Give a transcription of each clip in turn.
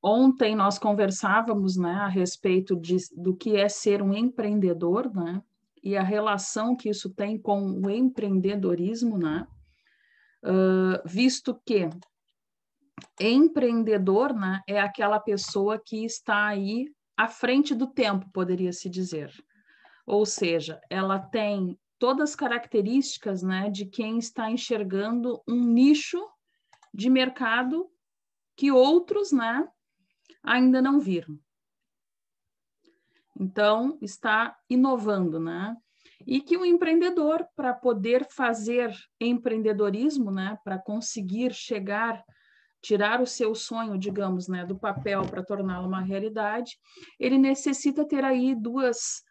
Ontem nós conversávamos, né, a respeito do que é ser um empreendedor, né, e a relação que isso tem com o empreendedorismo, né, visto que empreendedor, né, é aquela pessoa que está aí à frente do tempo, poderia-se dizer. Ou seja, ela tem todas as características, né, de quem está enxergando um nicho de mercado que outros, né, ainda não viram. Então, está inovando, né? E que o empreendedor, para poder fazer empreendedorismo, né, para conseguir chegar, tirar o seu sonho, digamos, né, do papel para torná-lo uma realidade, ele necessita ter aí duas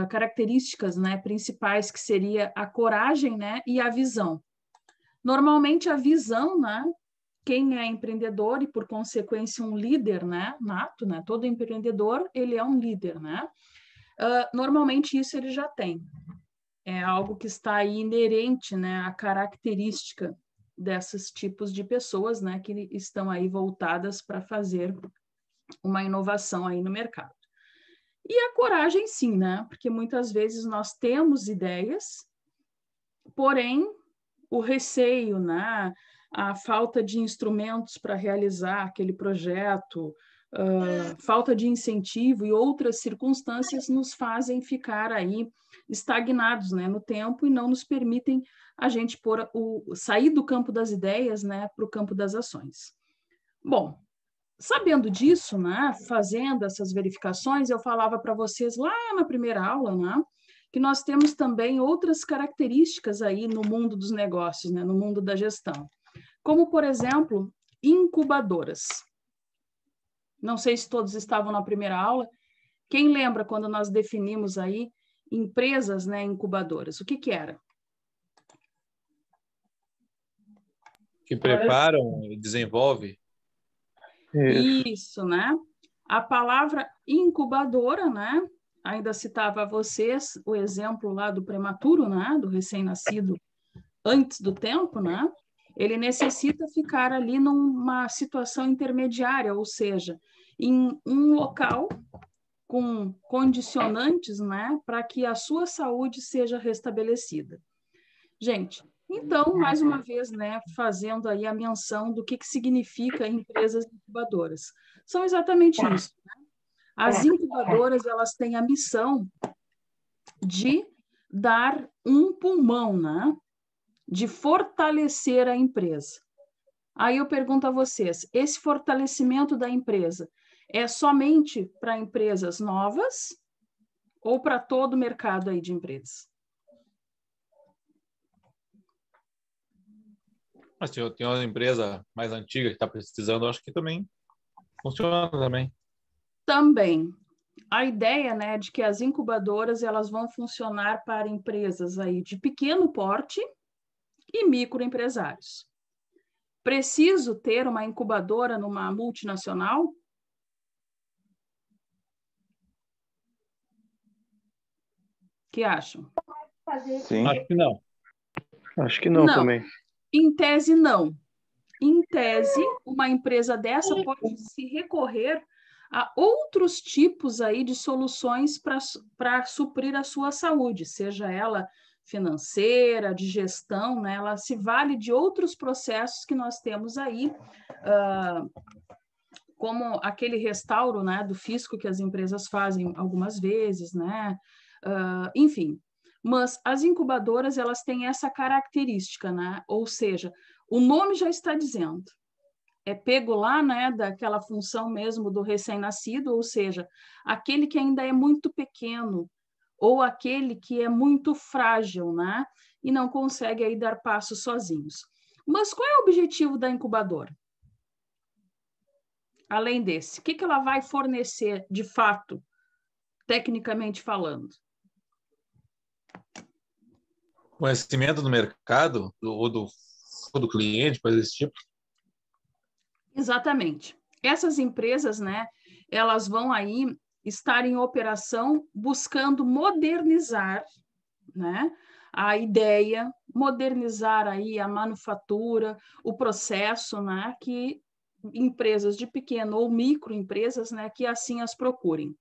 características, né, principais, que seria a coragem, né, e a visão. Normalmente a visão, né, quem é empreendedor e, por consequência, um líder, né, nato, né, todo empreendedor, ele é um líder, né? Normalmente isso ele já tem. É algo que está aí inerente, né, à característica desses tipos de pessoas, né, que estão aí voltadas para fazer uma inovação aí no mercado. E a coragem, sim, né? Porque muitas vezes nós temos ideias, porém o receio, né? A falta de instrumentos para realizar aquele projeto, falta de incentivo e outras circunstâncias nos fazem ficar aí estagnados, né, no tempo, e não nos permitem a gente sair do campo das ideias, né, para o campo das ações. Bom, sabendo disso, né, fazendo essas verificações, eu falava para vocês lá na primeira aula, né, que nós temos também outras características aí no mundo dos negócios, né, no mundo da gestão, como, por exemplo, incubadoras. Não sei se todos estavam na primeira aula. Quem lembra quando nós definimos aí empresas, né, incubadoras? O que que era? Que preparam e desenvolve. Isso, né? A palavra incubadora, né? Ainda citava a vocês o exemplo lá do prematuro, né? Do recém-nascido antes do tempo, né? Ele necessita ficar ali numa situação intermediária, ou seja, em um local com condicionantes, né, para que a sua saúde seja restabelecida. Gente, então, mais uma vez, né, fazendo aí a menção do que significa empresas incubadoras. São exatamente isso, né? As incubadoras, elas têm a missão de dar um pulmão, né, de fortalecer a empresa. Aí eu pergunto a vocês, esse fortalecimento da empresa é somente para empresas novas ou para todo o mercado aí de empresas? Mas tem uma empresa mais antiga que está precisando, acho que também funciona também. Também. A ideia, né, de que as incubadoras elas vão funcionar para empresas aí de pequeno porte e microempresários. Preciso ter uma incubadora numa multinacional? O que acham? Sim. Acho que não. Acho que não também. Em tese, não. Em tese, uma empresa dessa pode se recorrer a outros tipos aí de soluções para suprir a sua saúde, seja ela financeira, de gestão, né? Ela se vale de outros processos que nós temos aí, como aquele restauro, né, do fisco que as empresas fazem algumas vezes, né? Enfim, mas as incubadoras, elas têm essa característica, né? Ou seja, o nome já está dizendo, é pego lá, né, daquela função mesmo do recém-nascido, ou seja, aquele que ainda é muito pequeno, ou aquele que é muito frágil, né, e não consegue aí dar passos sozinhos. Mas qual é o objetivo da incubadora? Além desse, o que ela vai fornecer de fato, tecnicamente falando? Conhecimento do mercado ou do cliente, coisa desse tipo. Exatamente. Essas empresas, né, elas vão aí estar em operação buscando modernizar, né, a ideia, modernizar aí a manufatura, o processo, né, que empresas de pequeno ou microempresas, né, que assim as procurem.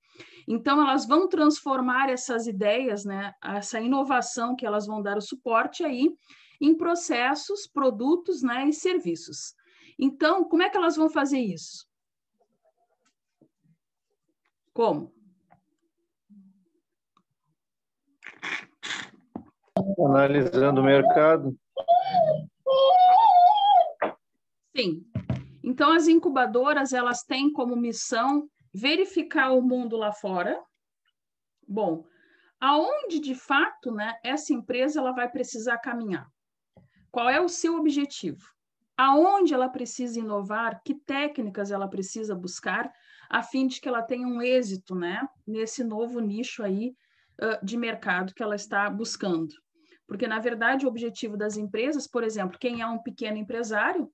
Então, elas vão transformar essas ideias, né, essa inovação que elas vão dar o suporte aí, em processos, produtos, né, e serviços. Então, como é que elas vão fazer isso? Como? Analisando o mercado. Sim. Então, as incubadoras, elas têm como missão verificar o mundo lá fora. Bom, aonde, de fato, né, essa empresa ela vai precisar caminhar? Qual é o seu objetivo? Aonde ela precisa inovar? Que técnicas ela precisa buscar a fim de que ela tenha um êxito, né, nesse novo nicho aí de mercado que ela está buscando? Porque, na verdade, o objetivo das empresas, por exemplo, quem é um pequeno empresário,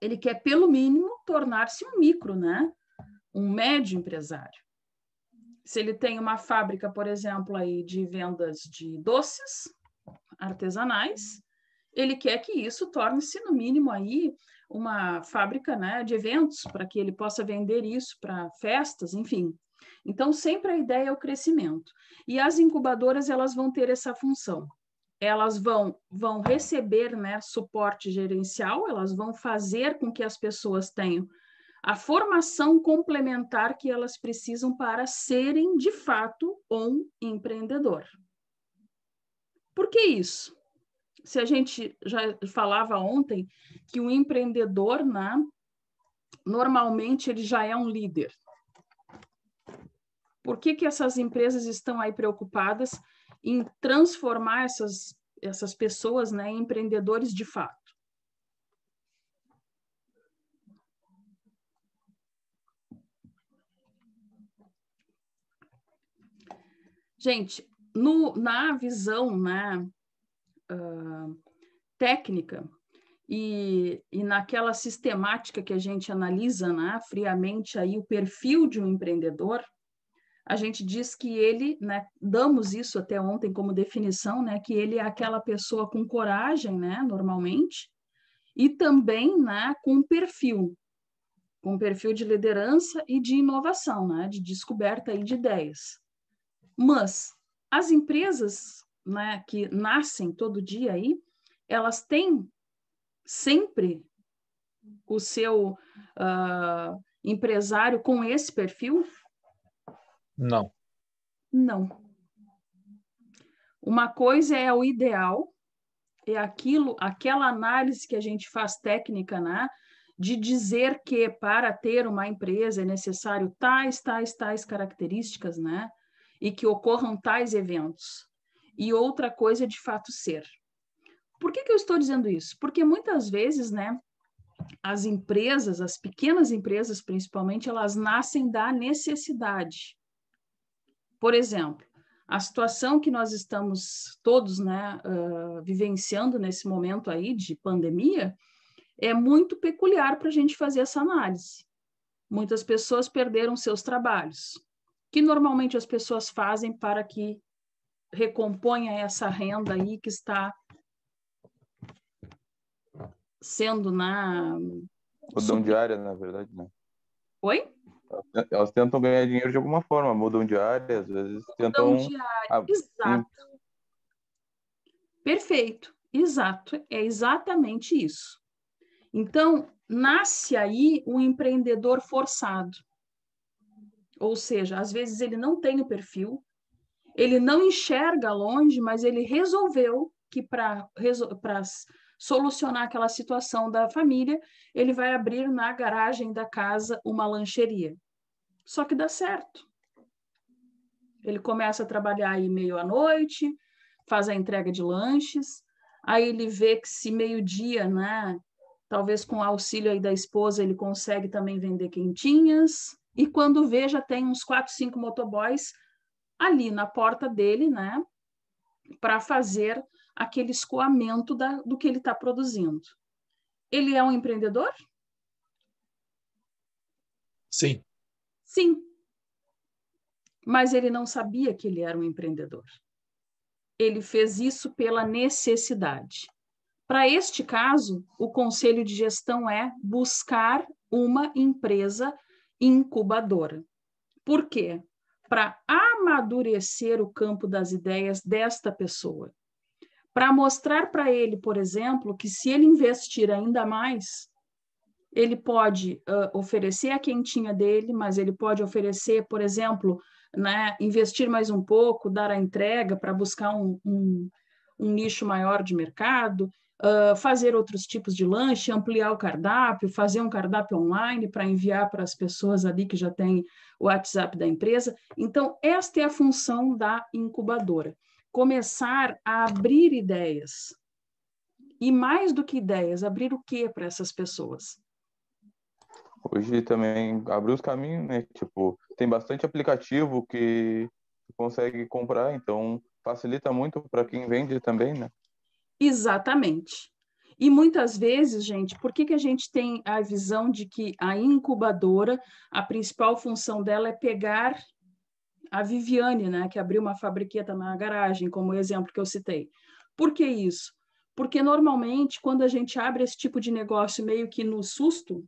ele quer, pelo mínimo, tornar-se um micro, né? Um médio empresário. Se ele tem uma fábrica, por exemplo, aí de vendas de doces artesanais, ele quer que isso torne-se, no mínimo, aí uma fábrica, né, de eventos, para que ele possa vender isso para festas, enfim. Então, sempre a ideia é o crescimento. E as incubadoras, elas vão ter essa função. Elas vão receber, né, suporte gerencial, elas vão fazer com que as pessoas tenham a formação complementar que elas precisam para serem, de fato, um empreendedor. Por que isso? Se a gente já falava ontem que o empreendedor, né, normalmente, ele já é um líder. Por que essas empresas estão aí preocupadas em transformar essas pessoas, né, em empreendedores de fato? Gente, na visão, né, técnica e naquela sistemática que a gente analisa, né, friamente aí o perfil de um empreendedor, a gente diz que ele, né, damos isso até ontem como definição, né, que ele é aquela pessoa com coragem, né, normalmente, e também, né, com perfil de liderança e de inovação, né, de descoberta aí de ideias. Mas as empresas, né, que nascem todo dia aí, elas têm sempre o seu empresário com esse perfil? Não. Não. Uma coisa é o ideal, é aquela análise que a gente faz técnica, né, de dizer que para ter uma empresa é necessário tais características, né, e que ocorram tais eventos. E outra coisa é de fato ser. Por que eu estou dizendo isso? Porque muitas vezes, né, as empresas, as pequenas empresas principalmente, elas nascem da necessidade. Por exemplo, a situação que nós estamos todos, né, vivenciando nesse momento aí de pandemia é muito peculiar para a gente fazer essa análise. Muitas pessoas perderam seus trabalhos, que normalmente as pessoas fazem para que recomponha essa renda aí que está sendo na... Mudam de área, na verdade, né? Oi? Elas tentam ganhar dinheiro de alguma forma, mudam de área, às vezes tentam... Mudam de área, exato. Perfeito, exato, é exatamente isso. Então, nasce aí um empreendedor forçado. Ou seja, às vezes ele não tem o perfil, ele não enxerga longe, mas ele resolveu que para solucionar aquela situação da família, ele vai abrir na garagem da casa uma lancheria. Só que dá certo. Ele começa a trabalhar aí meio à noite, faz a entrega de lanches, aí ele vê que se meio-dia, né, talvez com o auxílio aí da esposa, ele consegue também vender quentinhas, e quando vê, já tem uns 4, 5 motoboys ali na porta dele, né, para fazer aquele escoamento do que ele está produzindo. Ele é um empreendedor? Sim. Sim. Mas ele não sabia que ele era um empreendedor. Ele fez isso pela necessidade. Para este caso, o conselho de gestão é buscar uma empresa incubadora. Por quê? Para amadurecer o campo das ideias desta pessoa. Para mostrar para ele, por exemplo, que se ele investir ainda mais, ele pode oferecer a quentinha dele, mas ele pode oferecer, por exemplo, né, investir mais um pouco, dar a entrega para buscar um nicho maior de mercado, fazer outros tipos de lanche, ampliar o cardápio, fazer um cardápio online para enviar para as pessoas ali que já têm o WhatsApp da empresa. Então, esta é a função da incubadora. Começar a abrir ideias. E mais do que ideias, abrir o quê para essas pessoas? Hoje também abriu os caminhos, né? Tipo, tem bastante aplicativo que consegue comprar, então facilita muito para quem vende também, né? Exatamente. E muitas vezes, gente, por que a gente tem a visão de que a incubadora, a principal função dela é pegar a Viviane, né, que abriu uma fabriqueta na garagem, como o exemplo que eu citei. Por que isso? Porque normalmente, quando a gente abre esse tipo de negócio meio que no susto,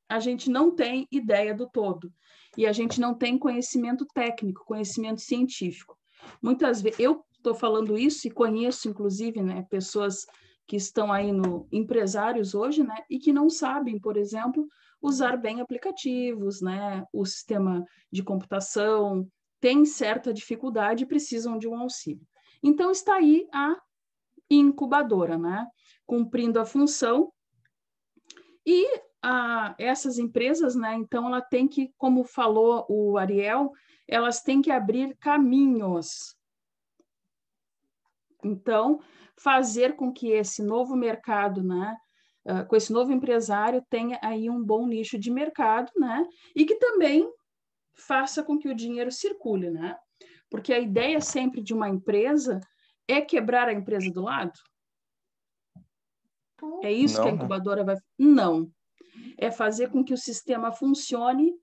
a gente não tem ideia do todo. E a gente não tem conhecimento técnico, conhecimento científico. Muitas vezes, eu estou falando isso e conheço, inclusive, né, pessoas que estão aí no empresários hoje, né, e que não sabem, por exemplo, usar bem aplicativos, né, o sistema de computação, tem certa dificuldade e precisam de um auxílio. Então, está aí a incubadora, né, cumprindo a função. E essas empresas, né, então, ela tem que, como falou o Ariel, elas têm que abrir caminhos. Então, fazer com que esse novo mercado, né, com esse novo empresário, tenha aí um bom nicho de mercado, né, e que também faça com que o dinheiro circule, né? Porque a ideia sempre de uma empresa é quebrar a empresa do lado. É isso que a Não, né? incubadora vai... Não. É fazer com que o sistema funcione,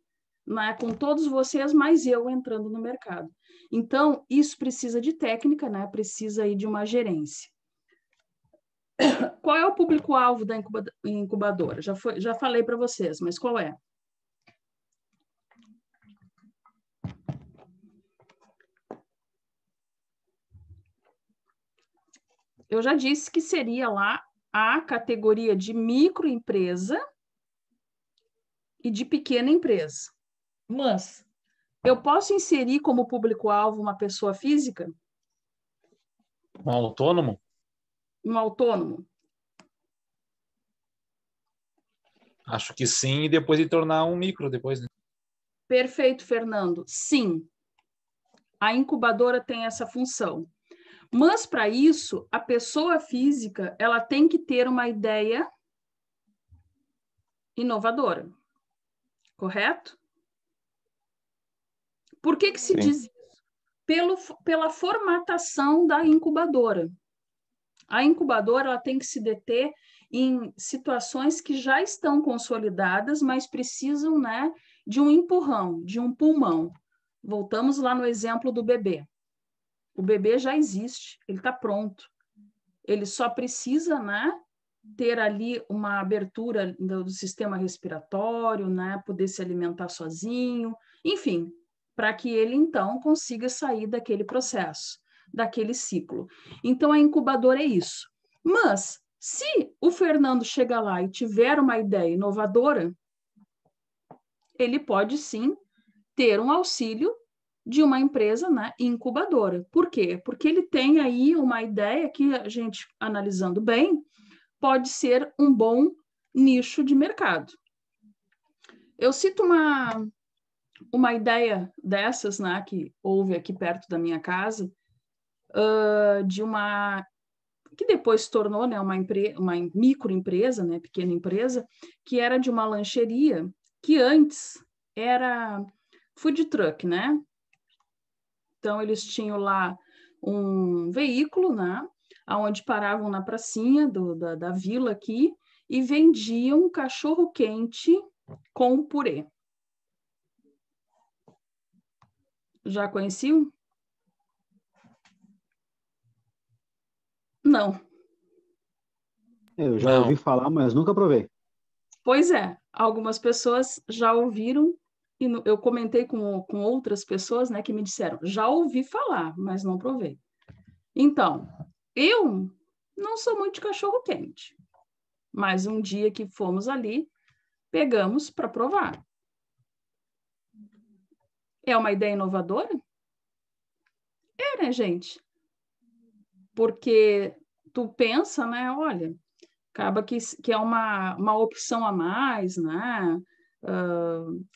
né, com todos vocês, mais eu entrando no mercado. Então, isso precisa de técnica, né? Precisa aí de uma gerência. Qual é o público-alvo da incubadora? Já falei para vocês, mas qual é? Eu já disse que seria lá a categoria de microempresa e de pequena empresa. Mas eu posso inserir como público-alvo uma pessoa física? Um autônomo? Um autônomo? Acho que sim, e depois de tornar um micro depois, né? Perfeito, Fernando. Sim, a incubadora tem essa função. Mas, para isso, a pessoa física ela tem que ter uma ideia inovadora. Correto? Por que se diz isso? Pela formatação da incubadora. A incubadora ela tem que se deter em situações que já estão consolidadas, mas precisam, né, de um empurrão, de um pulmão. Voltamos lá no exemplo do bebê. O bebê já existe, ele está pronto. Ele só precisa, né, ter ali uma abertura do sistema respiratório, né, poder se alimentar sozinho, enfim, para que ele, então, consiga sair daquele processo, daquele ciclo. Então, a incubadora é isso. Mas, se o Fernando chegar lá e tiver uma ideia inovadora, ele pode, sim, ter um auxílio de uma empresa, né, incubadora. Por quê? Porque ele tem aí uma ideia que a gente, analisando bem, pode ser um bom nicho de mercado. Eu cito uma ideia dessas, né, que houve aqui perto da minha casa, de uma que depois se tornou, né, uma microempresa, né, pequena empresa, que era de uma lancheria que antes era food truck, né? Então, eles tinham lá um veículo, né, onde paravam na pracinha da vila aqui e vendiam cachorro-quente com purê. Já conheciam? Não. Eu já ouvi falar, mas nunca provei. Pois é, algumas pessoas já ouviram, e eu comentei com outras pessoas, né, que me disseram, já ouvi falar, mas não provei. Então, eu não sou muito de cachorro-quente, mas um dia que fomos ali, pegamos para provar. É uma ideia inovadora? É, né, gente? Porque tu pensa, né, olha, acaba que é uma opção a mais, né?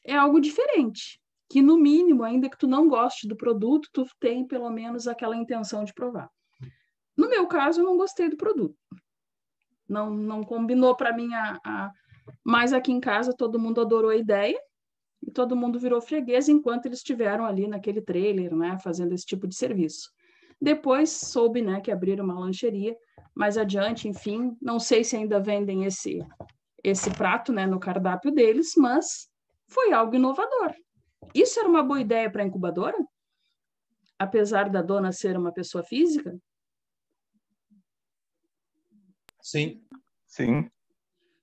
É algo diferente, que no mínimo, ainda que tu não goste do produto, tu tem pelo menos aquela intenção de provar. No meu caso, eu não gostei do produto. Não combinou para mim mas aqui em casa todo mundo adorou a ideia e todo mundo virou freguês enquanto eles estiveram ali naquele trailer, né, fazendo esse tipo de serviço. Depois soube, né, que abriram uma lancheria, mais adiante, enfim, não sei se ainda vendem esse prato, né, no cardápio deles, mas foi algo inovador. Isso era uma boa ideia para a incubadora? Apesar da dona ser uma pessoa física? Sim. Sim.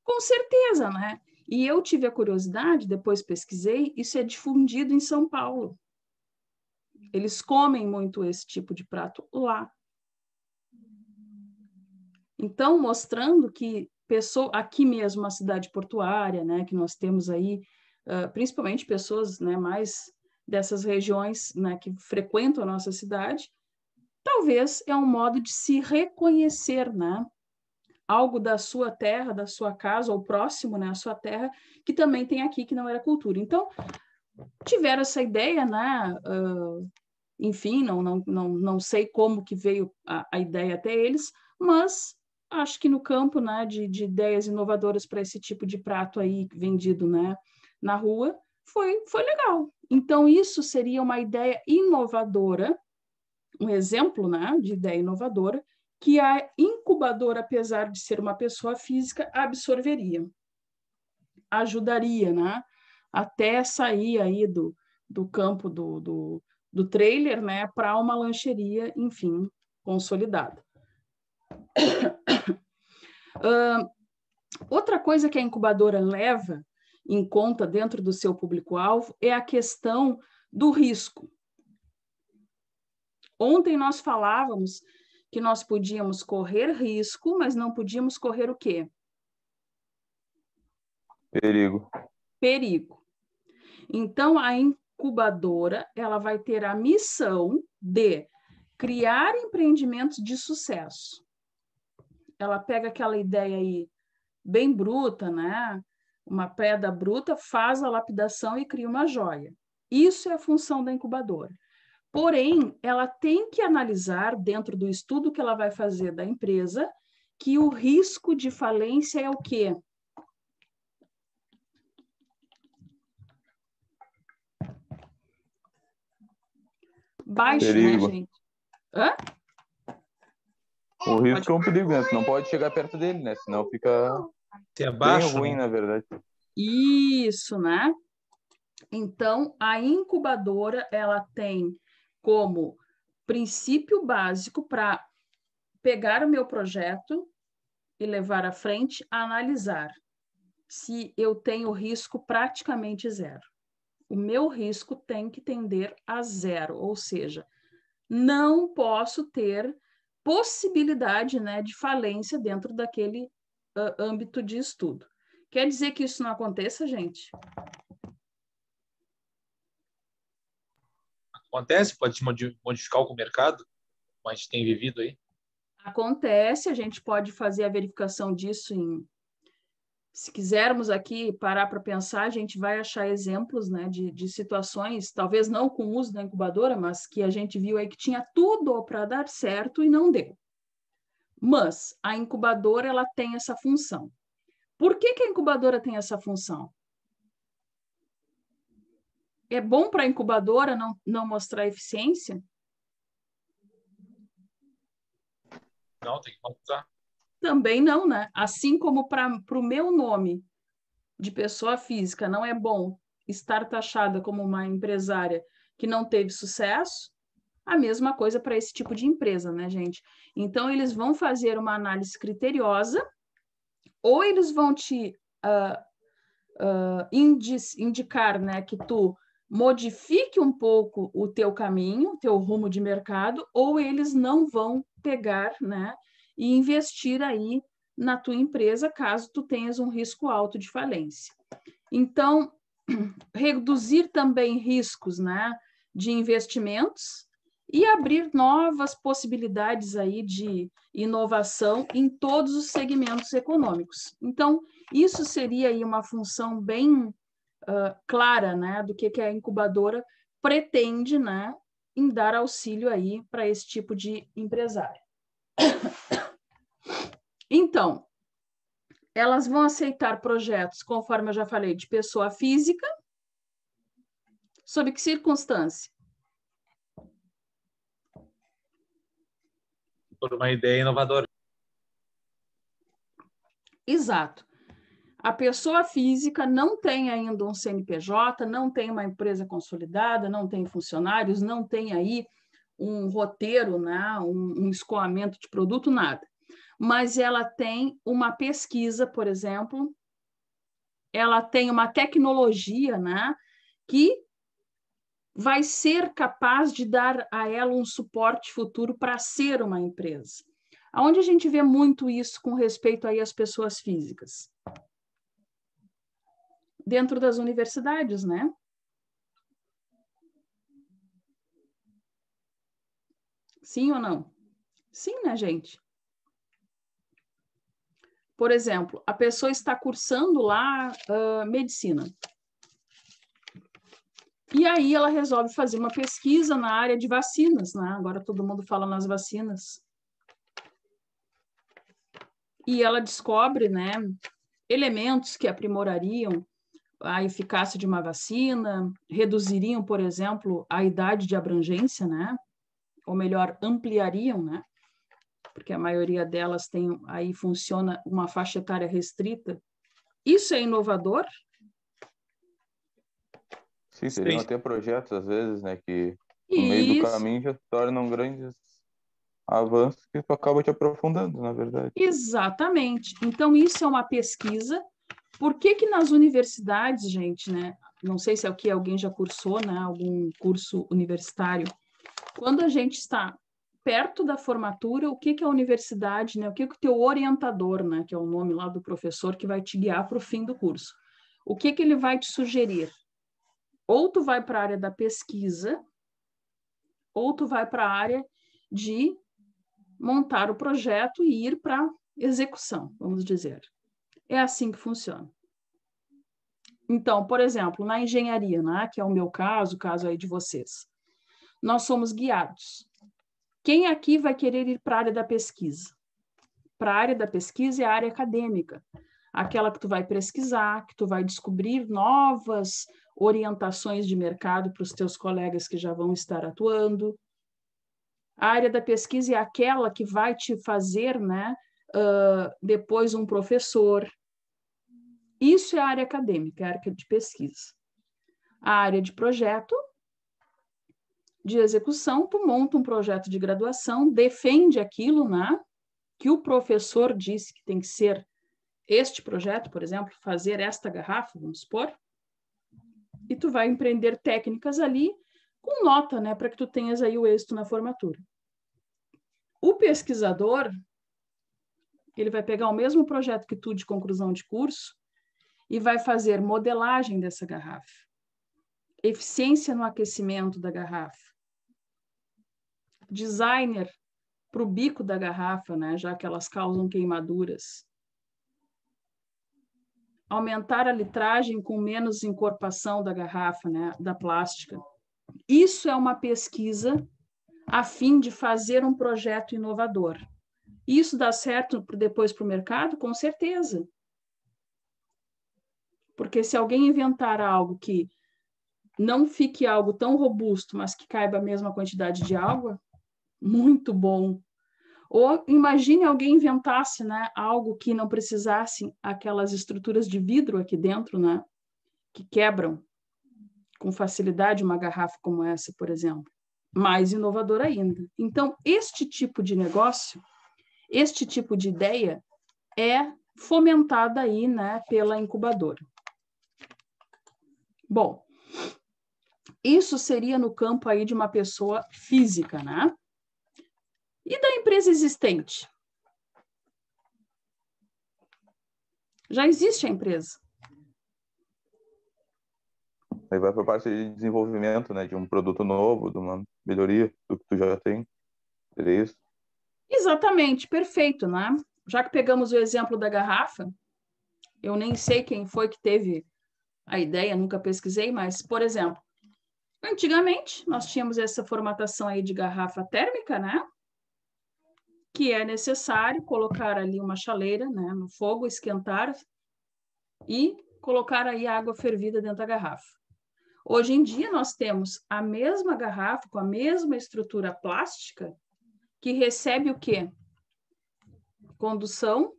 Com certeza, né? E eu tive a curiosidade, depois pesquisei, isso é difundido em São Paulo. Eles comem muito esse tipo de prato lá. Então, mostrando que aqui mesmo, a cidade portuária, né, que nós temos aí, principalmente pessoas, né, mais dessas regiões, né, que frequentam a nossa cidade, talvez é um modo de se reconhecer, né? Algo da sua terra, da sua casa, ou próximo, né, à sua terra, que também tem aqui, que não era cultura. Então, tiveram essa ideia, né? Enfim, não sei como que veio a ideia até eles, mas acho que no campo, né, de ideias inovadoras para esse tipo de prato aí vendido, né, na rua, foi legal. Então, isso seria uma ideia inovadora, um exemplo, né, de ideia inovadora, que a incubadora, apesar de ser uma pessoa física, absorveria, ajudaria, né, até sair aí do campo do trailer, né, para uma lancheria, enfim, consolidada. Outra coisa que a incubadora leva em conta dentro do seu público-alvo é a questão do risco. Ontem nós falávamos que nós podíamos correr risco, mas não podíamos correr o quê? Perigo. Perigo. Então, a incubadora, ela vai ter a missão de criar empreendimentos de sucesso. Ela pega aquela ideia aí bem bruta, né? Uma pedra bruta, faz a lapidação e cria uma joia. Isso é a função da incubadora. Porém, ela tem que analisar, dentro do estudo que ela vai fazer da empresa, que o risco de falência é o quê? Baixo, Perigo. né, gente? Hã? O risco é um perigo, né? Tu não pode chegar perto dele, né? Senão fica bem ruim, na verdade. Isso, né? Então, a incubadora, ela tem como princípio básico para pegar o meu projeto e levar à frente, analisar se eu tenho risco praticamente zero. O meu risco tem que tender a zero, ou seja, não posso ter possibilidade, né, de falência dentro daquele âmbito de estudo. Quer dizer que isso não aconteça, gente? Acontece, pode se modificar com o mercado, como a gente tem vivido aí. Acontece, a gente pode fazer a verificação disso se quisermos aqui parar para pensar, a gente vai achar exemplos, né, de situações, talvez não com o uso da incubadora, mas que a gente viu aí que tinha tudo para dar certo e não deu. Mas a incubadora, ela tem essa função. Por que a incubadora tem essa função? É bom para a incubadora não mostrar eficiência? Não, tem que mostrar. Também não, né? Assim como para o meu nome de pessoa física não é bom estar taxada como uma empresária que não teve sucesso, a mesma coisa para esse tipo de empresa, né, gente? Então, eles vão fazer uma análise criteriosa, ou eles vão te indicar, né, que tu modifique um pouco o teu caminho, o teu rumo de mercado, ou eles não vão pegar, né, e investir aí na tua empresa, caso tu tenhas um risco alto de falência. Então, reduzir também riscos, né, de investimentos e abrir novas possibilidades aí de inovação em todos os segmentos econômicos. Então, isso seria aí uma função bem clara, né, do que a incubadora pretende, né, em dar auxílio aí para esse tipo de empresário. Então, elas vão aceitar projetos, conforme eu já falei, de pessoa física. Sob que circunstância? Por uma ideia inovadora. Exato. A pessoa física não tem ainda um CNPJ, não tem uma empresa consolidada, não tem funcionários, não tem aí um roteiro, né, um escoamento de produto, nada. Mas ela tem uma pesquisa, por exemplo, ela tem uma tecnologia, né, que vai ser capaz de dar a ela um suporte futuro para ser uma empresa. Aonde a gente vê muito isso com respeito aí às pessoas físicas? Dentro das universidades, né? Sim ou não? Sim, né, gente? Por exemplo, a pessoa está cursando lá medicina. E aí ela resolve fazer uma pesquisa na área de vacinas, né? Agora todo mundo fala nas vacinas. E ela descobre, né, elementos que aprimorariam a eficácia de uma vacina, reduziriam, por exemplo, a idade de abrangência, né? Ou melhor, ampliariam, né? Porque a maioria delas tem, aí funciona uma faixa etária restrita. Isso é inovador? Sim, seriam Sim. até projetos, às vezes, né, que no meio do caminho já se tornam grandes avanços que tu acaba te aprofundando, na verdade. Exatamente. Então, isso é uma pesquisa. Por que que nas universidades, gente, né? Não sei se é o que alguém já cursou, né? Algum curso universitário. Quando a gente está perto da formatura, o que que a universidade, né? O que que o teu orientador, né? Que é o nome lá do professor que vai te guiar para o fim do curso. O que que ele vai te sugerir? Ou tu vai para a área da pesquisa, ou tu vai para a área de montar o projeto e ir para execução, vamos dizer. É assim que funciona. Então, por exemplo, na engenharia, né, que é o meu caso, o caso aí de vocês, nós somos guiados. Quem aqui vai querer ir para a área da pesquisa? Para a área da pesquisa é a área acadêmica, aquela que tu vai pesquisar, que tu vai descobrir novas orientações de mercado para os teus colegas que já vão estar atuando. A área da pesquisa é aquela que vai te fazer, né, depois um professor. Isso é a área acadêmica, é a área de pesquisa. A área de projeto, de execução, tu monta um projeto de graduação, defende aquilo, né, que o professor disse que tem que ser este projeto, por exemplo, fazer esta garrafa, vamos supor, e tu vai empreender técnicas ali com nota, né, para que tu tenhas aí o êxito na formatura. O pesquisador, ele vai pegar o mesmo projeto que tu de conclusão de curso e vai fazer modelagem dessa garrafa, eficiência no aquecimento da garrafa, designer para o bico da garrafa, né, já que elas causam queimaduras, aumentar a litragem com menos encorpação da garrafa, né, da plástica. Isso é uma pesquisa a fim de fazer um projeto inovador. Isso dá certo depois para o mercado? Com certeza. Porque se alguém inventar algo que não fique algo tão robusto, mas que caiba a mesma quantidade de água, muito bom. Ou imagine alguém inventasse, né, algo que não precisasse aquelas estruturas de vidro aqui dentro, né, que quebram com facilidade uma garrafa como essa, por exemplo. Mais inovador ainda. Então, este tipo de negócio, este tipo de ideia é fomentada aí, né, pela incubadora. Bom, isso seria no campo aí de uma pessoa física, né? E da empresa existente? Já existe a empresa. Aí vai para a parte de desenvolvimento, né? De um produto novo, de uma melhoria do que tu já tem. Seria isso? Exatamente, perfeito, né? Já que pegamos o exemplo da garrafa, eu nem sei quem foi que teve a ideia, nunca pesquisei, mas, por exemplo, antigamente nós tínhamos essa formatação aí de garrafa térmica, né? Que é necessário colocar ali uma chaleira, né, no fogo, esquentar e colocar aí a água fervida dentro da garrafa. Hoje em dia nós temos a mesma garrafa com a mesma estrutura plástica que recebe o quê? Condução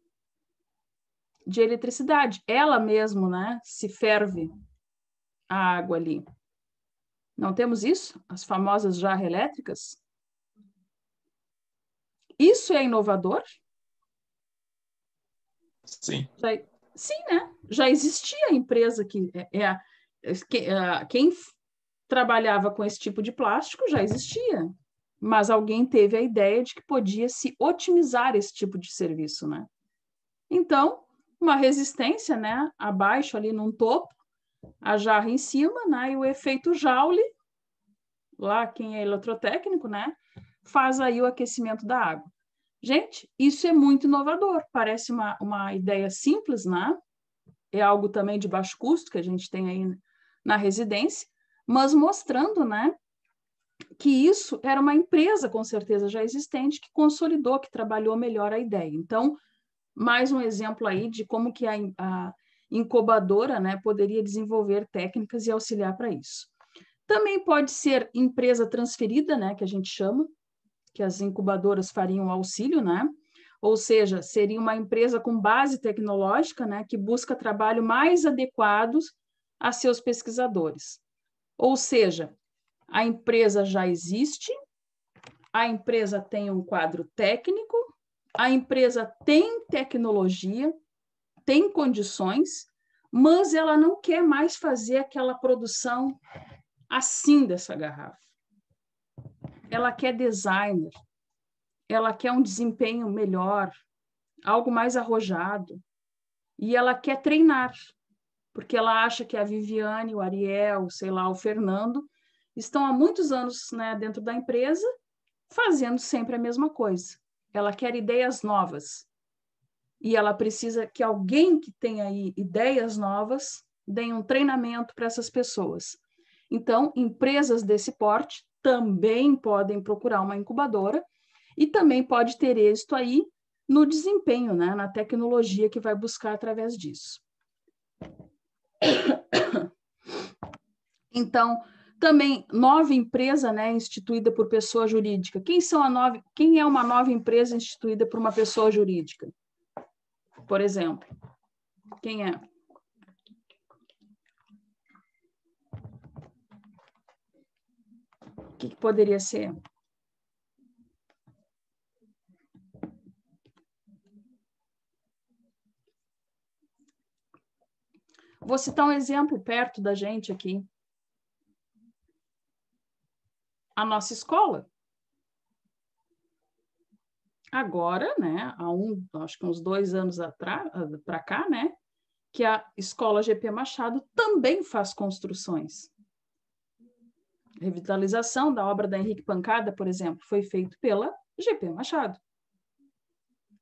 de eletricidade. Ela mesmo, né, se ferve a água ali. Não temos isso? As famosas jarras elétricas? Isso é inovador? Sim. Sim, né? Já existia a empresa quem trabalhava com esse tipo de plástico já existia, mas alguém teve a ideia de que podia se otimizar esse tipo de serviço, né? Então, uma resistência, né? Abaixo ali num topo, a jarra em cima, né? E o efeito Joule, lá quem é eletrotécnico, né? Faz aí o aquecimento da água. Gente, isso é muito inovador, parece uma ideia simples, né? É algo também de baixo custo que a gente tem aí na residência, mas mostrando, né, que isso era uma empresa, com certeza, já existente, que consolidou, que trabalhou melhor a ideia. Então, mais um exemplo aí de como que a incubadora, né, poderia desenvolver técnicas e auxiliar para isso. Também pode ser empresa transferida, né, que a gente chama, que as incubadoras fariam auxílio, né? Ou seja, seria uma empresa com base tecnológica, né, que busca trabalho mais adequados a seus pesquisadores. Ou seja, a empresa já existe, a empresa tem um quadro técnico, a empresa tem tecnologia, tem condições, mas ela não quer mais fazer aquela produção assim dessa garrafa. Ela quer designer, ela quer um desempenho melhor, algo mais arrojado, e ela quer treinar, porque ela acha que a Viviane, o Ariel, sei lá, o Fernando, estão há muitos anos, né, dentro da empresa, fazendo sempre a mesma coisa. Ela quer ideias novas, e ela precisa que alguém que tenha aí ideias novas dê um treinamento para essas pessoas. Então, empresas desse porte também podem procurar uma incubadora e também pode ter êxito aí no desempenho, né, na tecnologia que vai buscar através disso. Então, também nova empresa, né, instituída por pessoa jurídica. Quem é uma nova empresa instituída por uma pessoa jurídica? Por exemplo, quem é? O que poderia ser? Vou citar um exemplo perto da gente aqui. A nossa escola. Agora, né, acho que uns 2 anos para cá, né, que a Escola GP Machado também faz construções. Revitalização da obra da Henrique Pancada, por exemplo, foi feito pela GP Machado.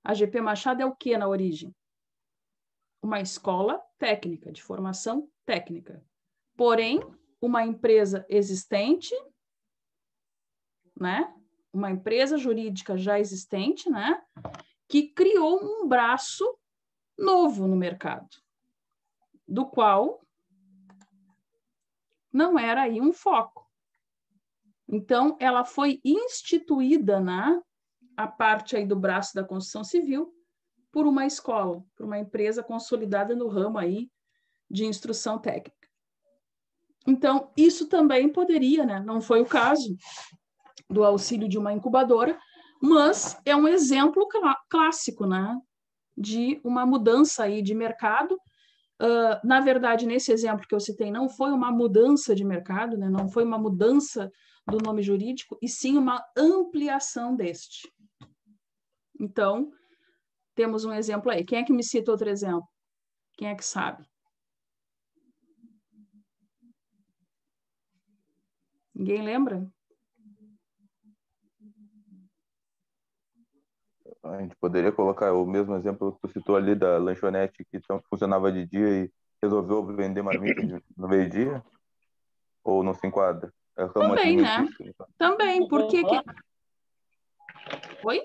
A GP Machado é o que na origem? Uma escola técnica, de formação técnica. Porém, uma empresa existente, né? Uma empresa jurídica já existente, né? Que criou um braço novo no mercado, do qual não era aí um foco. Então, ela foi instituída a parte aí do braço da construção civil por uma escola, por uma empresa consolidada no ramo aí de instrução técnica. Então, isso também poderia, né? Não foi o caso do auxílio de uma incubadora, mas é um exemplo clássico, né? De uma mudança aí de mercado, Na verdade, nesse exemplo que eu citei, não foi uma mudança de mercado, né? Não foi uma mudança do nome jurídico, e sim uma ampliação deste. Então, temos um exemplo aí. Quem é que me cita outro exemplo? Quem é que sabe? Ninguém lembra? A gente poderia colocar o mesmo exemplo que tu citou ali da lanchonete que funcionava de dia e resolveu vender marmita no meio-dia? Ou não se enquadra? É ramo Também, né? alimentício. Então. Também, por que que... Oi?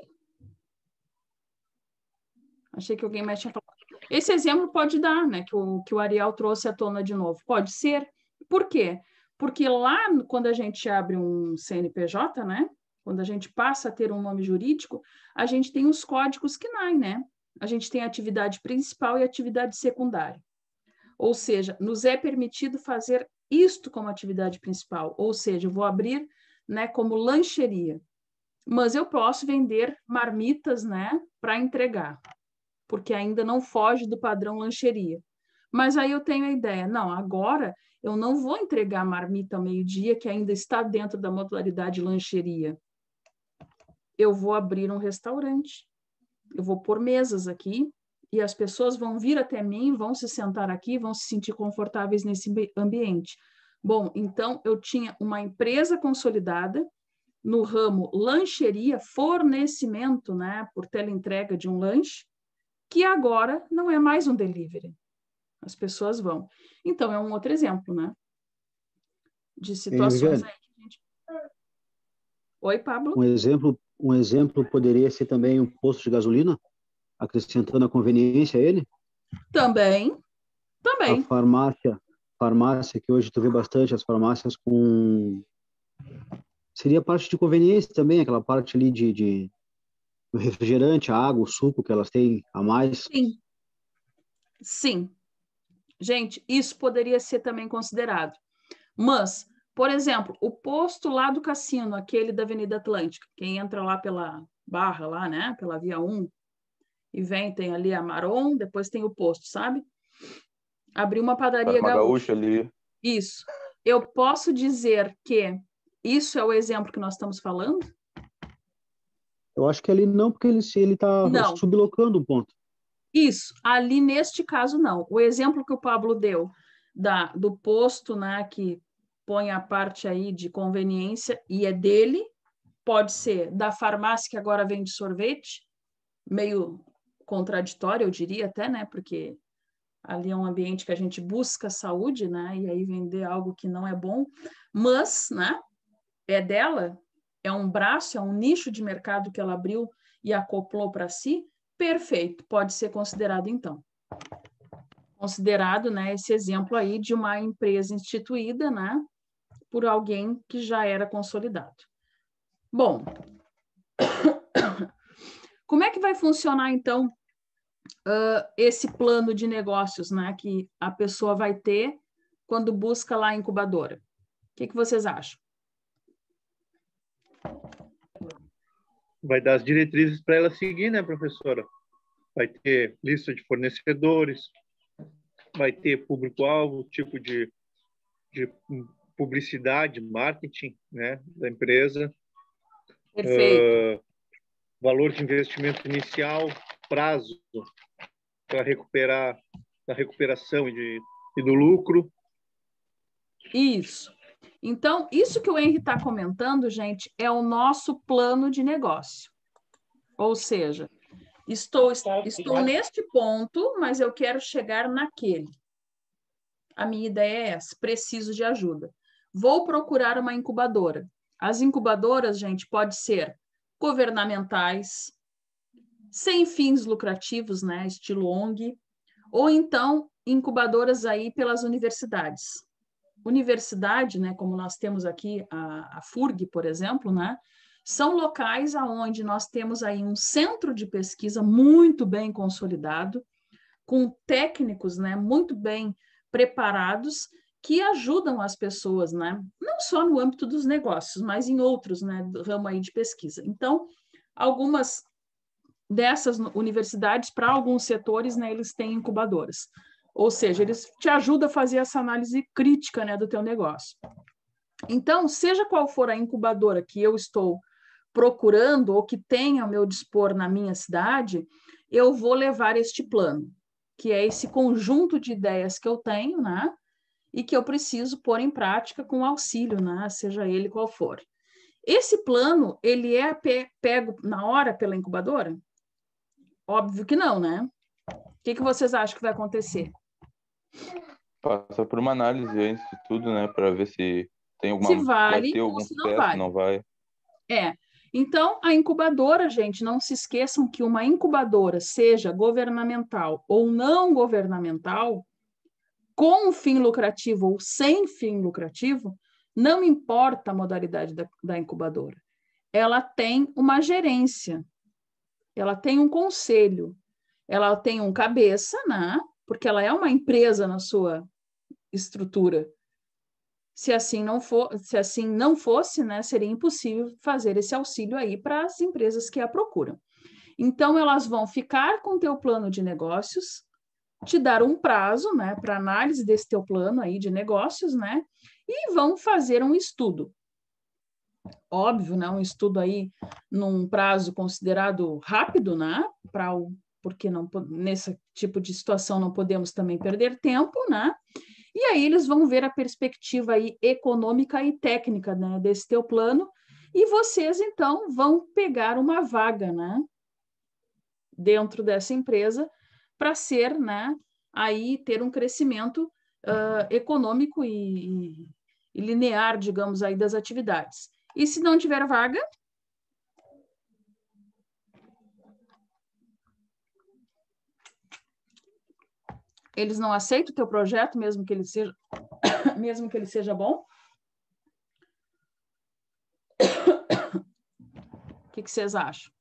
Achei que alguém mais tinha falado. Esse exemplo pode dar, né? Que o Ariel trouxe à tona de novo. Pode ser. Por quê? Porque lá, quando a gente abre um CNPJ, né? Quando a gente passa a ter um nome jurídico, a gente tem os códigos KNAI, né? A gente tem a atividade principal e a atividade secundária. Ou seja, nos é permitido fazer isto como atividade principal. Ou seja, eu vou abrir, né, como lancheria. Mas eu posso vender marmitas, né, para entregar, porque ainda não foge do padrão lancheria. Mas aí eu tenho a ideia, não, agora eu não vou entregar marmita ao meio-dia, que ainda está dentro da modalidade lancheria. Eu vou abrir um restaurante, eu vou pôr mesas aqui, e as pessoas vão vir até mim, vão se sentar aqui, vão se sentir confortáveis nesse ambiente. Bom, então eu tinha uma empresa consolidada no ramo lancheria, fornecimento, né, por teleentrega de um lanche, que agora não é mais um delivery. As pessoas vão. Então, é um outro exemplo, né? De situações aí que a gente... Oi, Pablo? Um exemplo poderia ser também um posto de gasolina, acrescentando a conveniência a ele? Também. A farmácia que hoje tu vê bastante, as farmácias com... Seria parte de conveniência também, aquela parte ali de o refrigerante, a água, o suco que elas têm a mais. Sim. Sim. Gente, isso poderia ser também considerado. Mas, por exemplo, o posto lá do cassino, aquele da Avenida Atlântica, quem entra lá pela Barra, lá, né? Pela Via 1, e vem, tem ali a Maron, depois tem o posto, sabe? Abriu uma padaria gaúcha ali. Isso. Eu posso dizer que isso é o exemplo que nós estamos falando? Eu acho que ali não, porque ele está sublocando um ponto. Isso, ali neste caso não. O exemplo que o Pablo deu do posto, né, que põe a parte aí de conveniência e é dele, pode ser da farmácia que agora vende sorvete, meio contraditório, eu diria até, né, porque ali é um ambiente que a gente busca saúde, né, e aí vender algo que não é bom, mas, né, é dela, é um braço, é um nicho de mercado que ela abriu e acoplou para si, perfeito, pode ser considerado então. Considerado, né, esse exemplo aí de uma empresa instituída, né, por alguém que já era consolidado. Bom, como é que vai funcionar então esse plano de negócios, né, que a pessoa vai ter quando busca lá a incubadora? O que vocês acham? Vai dar as diretrizes para ela seguir, né, professora? Vai ter lista de fornecedores, vai ter público-alvo, tipo de publicidade, marketing, né, da empresa. Perfeito. Valor de investimento inicial, prazo para recuperar a recuperação e do lucro. Isso. Então, isso que o Henry está comentando, gente, é o nosso plano de negócio. Ou seja, estou neste ponto, mas eu quero chegar naquele. A minha ideia é essa, preciso de ajuda. Vou procurar uma incubadora. As incubadoras, gente, pode ser governamentais, sem fins lucrativos, né, estilo ONG, ou então incubadoras aí pelas universidades. Universidade, né, como nós temos aqui a FURG, por exemplo, né, são locais aonde nós temos aí um centro de pesquisa muito bem consolidado, com técnicos, né, muito bem preparados, que ajudam as pessoas, né, não só no âmbito dos negócios, mas em outros, né, do ramo aí de pesquisa. Então, algumas dessas universidades, para alguns setores, né, eles têm incubadoras. Ou seja, eles te ajudam a fazer essa análise crítica, né, do teu negócio. Então, seja qual for a incubadora que eu estou procurando ou que tenha ao meu dispor na minha cidade, eu vou levar este plano, que é esse conjunto de ideias que eu tenho, né, e que eu preciso pôr em prática com auxílio, né, seja ele qual for. Esse plano, ele é pego na hora pela incubadora? Óbvio que não, né? O que vocês acham que vai acontecer? Passa por uma análise antes de tudo, né? Para ver se tem alguma... Se vale vai ter ou algum se não sucesso, vai. não vai. Então, a incubadora, gente, não se esqueçam que uma incubadora, seja governamental ou não governamental, com fim lucrativo ou sem fim lucrativo, não importa a modalidade da incubadora. Ela tem uma gerência, ela tem um conselho, ela tem um cabeça, né? Porque ela é uma empresa na sua estrutura. Se assim não fosse, né, seria impossível fazer esse auxílio aí para as empresas que a procuram. Então, elas vão ficar com o teu plano de negócios, te dar um prazo, né, para análise desse teu plano aí de negócios, né, e vão fazer um estudo. Óbvio, né, um estudo aí num prazo considerado rápido, né, porque não, nesse tipo de situação não podemos também perder tempo, né, e aí eles vão ver a perspectiva aí econômica e técnica, né, desse teu plano, e vocês, então, vão pegar uma vaga, né, dentro dessa empresa para ser, né, aí ter um crescimento econômico e linear, digamos, aí das atividades. E se não tiver vaga, eles não aceitam o teu projeto, mesmo que ele seja bom? O que vocês acham?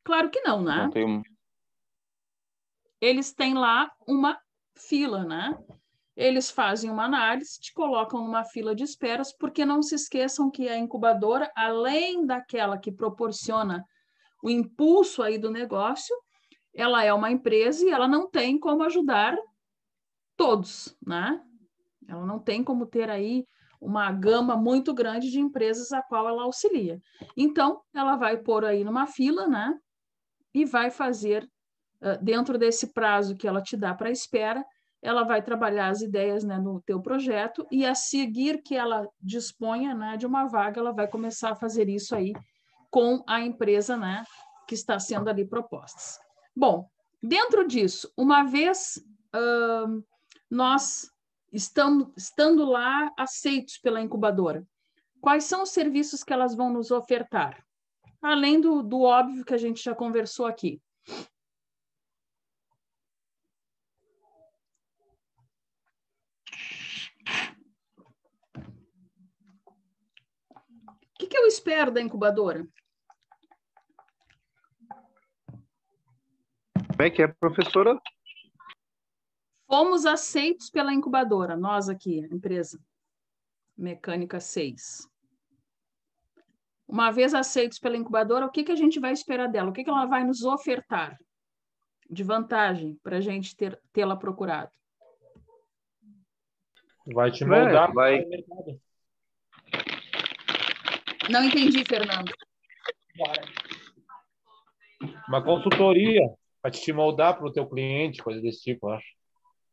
Claro que não, né? Não tem... Eles têm lá uma fila, né? Eles fazem uma análise, te colocam numa fila de esperas, porque não se esqueçam que a incubadora, além daquela que proporciona o impulso aí do negócio, ela é uma empresa e ela não tem como ajudar todos, né? Ela não tem como ter aí uma gama muito grande de empresas a qual ela auxilia. Então, ela vai pôr aí numa fila, né? E vai fazer, dentro desse prazo que ela te dá para espera, ela vai trabalhar as ideias, né, no teu projeto, e a seguir que ela disponha, né, de uma vaga, ela vai começar a fazer isso aí com a empresa, né, que está sendo ali proposta. Bom, dentro disso, uma vez nós estando lá aceitos pela incubadora, quais são os serviços que elas vão nos ofertar? Além do óbvio que a gente já conversou aqui. O que eu espero da incubadora? Como é que é, professora? Fomos aceitos pela incubadora, nós aqui, empresa Mecânica 6. Uma vez aceitos pela incubadora, o que a gente vai esperar dela? O que ela vai nos ofertar de vantagem para a gente tê-la procurado? Vai te moldar. Vai. Não entendi, Fernando. Uma consultoria para te moldar para o teu cliente, coisa desse tipo, eu acho.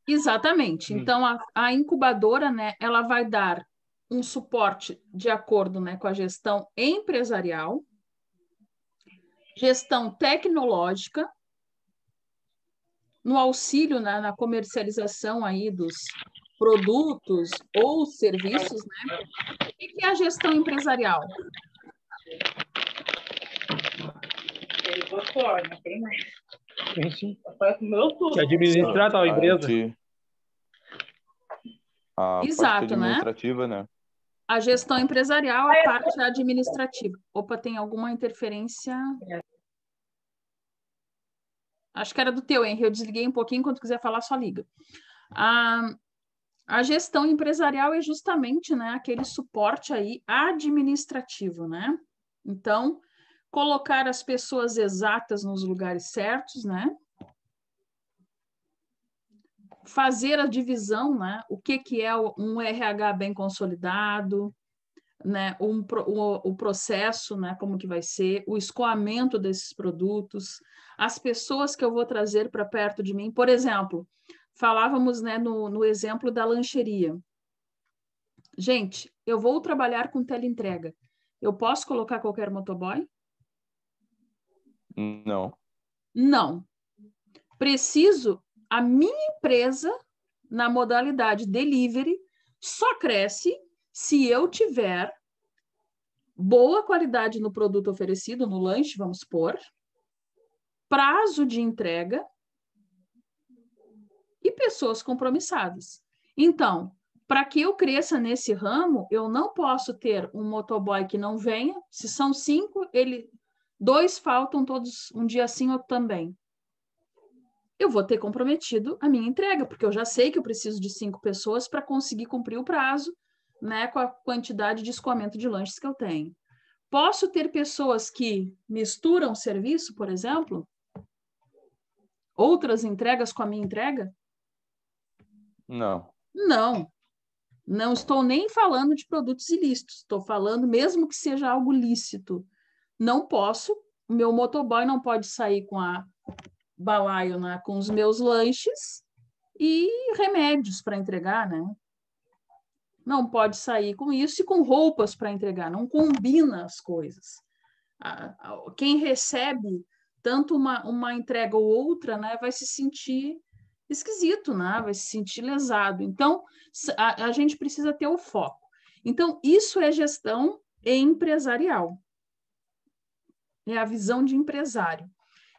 Exatamente. Então, a incubadora, né, ela vai dar um suporte de acordo, né, com a gestão empresarial, gestão tecnológica, no auxílio, né, na comercialização aí dos produtos ou serviços, né? O que é a gestão empresarial? Sim. Que administrar tal empresa. A Exato, parte administrativa, né? A gestão empresarial, a parte administrativa. Opa, tem alguma interferência? Acho que era do teu, Henry. Eu desliguei um pouquinho, quando quiser falar, só liga. A gestão empresarial é justamente, né, aquele suporte aí administrativo, né? Então, colocar as pessoas exatas nos lugares certos, né? fazer a divisão, né? O que é um RH bem consolidado, né? O processo, né? Como que vai ser, o escoamento desses produtos, as pessoas que eu vou trazer para perto de mim. Por exemplo, falávamos, né, no exemplo da lancheria. Gente, eu vou trabalhar com teleentrega. Eu posso colocar qualquer motoboy? Não. Não. Preciso, a minha empresa, na modalidade delivery, só cresce se eu tiver boa qualidade no produto oferecido, no lanche, vamos supor, prazo de entrega e pessoas compromissadas. Então, para que eu cresça nesse ramo, eu não posso ter um motoboy que não venha. Se são 5, 2 faltam todos um dia sim, outro também. Eu vou ter comprometido a minha entrega, porque eu já sei que eu preciso de 5 pessoas para conseguir cumprir o prazo, né, com a quantidade de escoamento de lanches que eu tenho. Posso ter pessoas que misturam serviço, por exemplo, outras entregas com a minha entrega? Não. Não. Não estou nem falando de produtos ilícitos, estou falando mesmo que seja algo lícito. Não posso, o meu motoboy não pode sair com a balaio, né, com os meus lanches e remédios para entregar, né? Não pode sair com isso e com roupas para entregar, não combina as coisas. Quem recebe tanto uma entrega ou outra, né, vai se sentir esquisito, né? Vai se sentir lesado. Então, a gente precisa ter o foco. Então, isso é gestão empresarial. É a visão de empresário.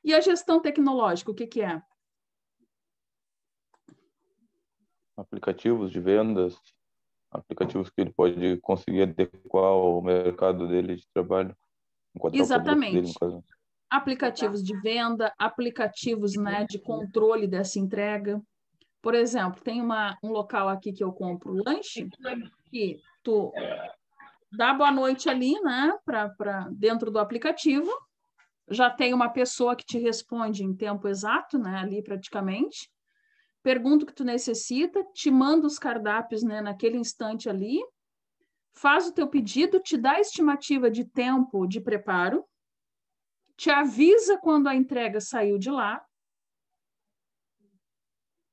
E a gestão tecnológica, o que é? Aplicativos de vendas, aplicativos que ele pode conseguir adequar ao mercado dele de trabalho, encontrar o produto dele, no caso. Aplicativos de venda, aplicativos, né, de controle dessa entrega. Por exemplo, tem um local aqui que eu compro lanche, que tu dá boa noite ali, né, dentro do aplicativo, já tem uma pessoa que te responde em tempo exato, né, ali praticamente, pergunta o que tu necessita, te manda os cardápios, né, naquele instante ali, faz o teu pedido, te dá a estimativa de tempo de preparo, te avisa quando a entrega saiu de lá,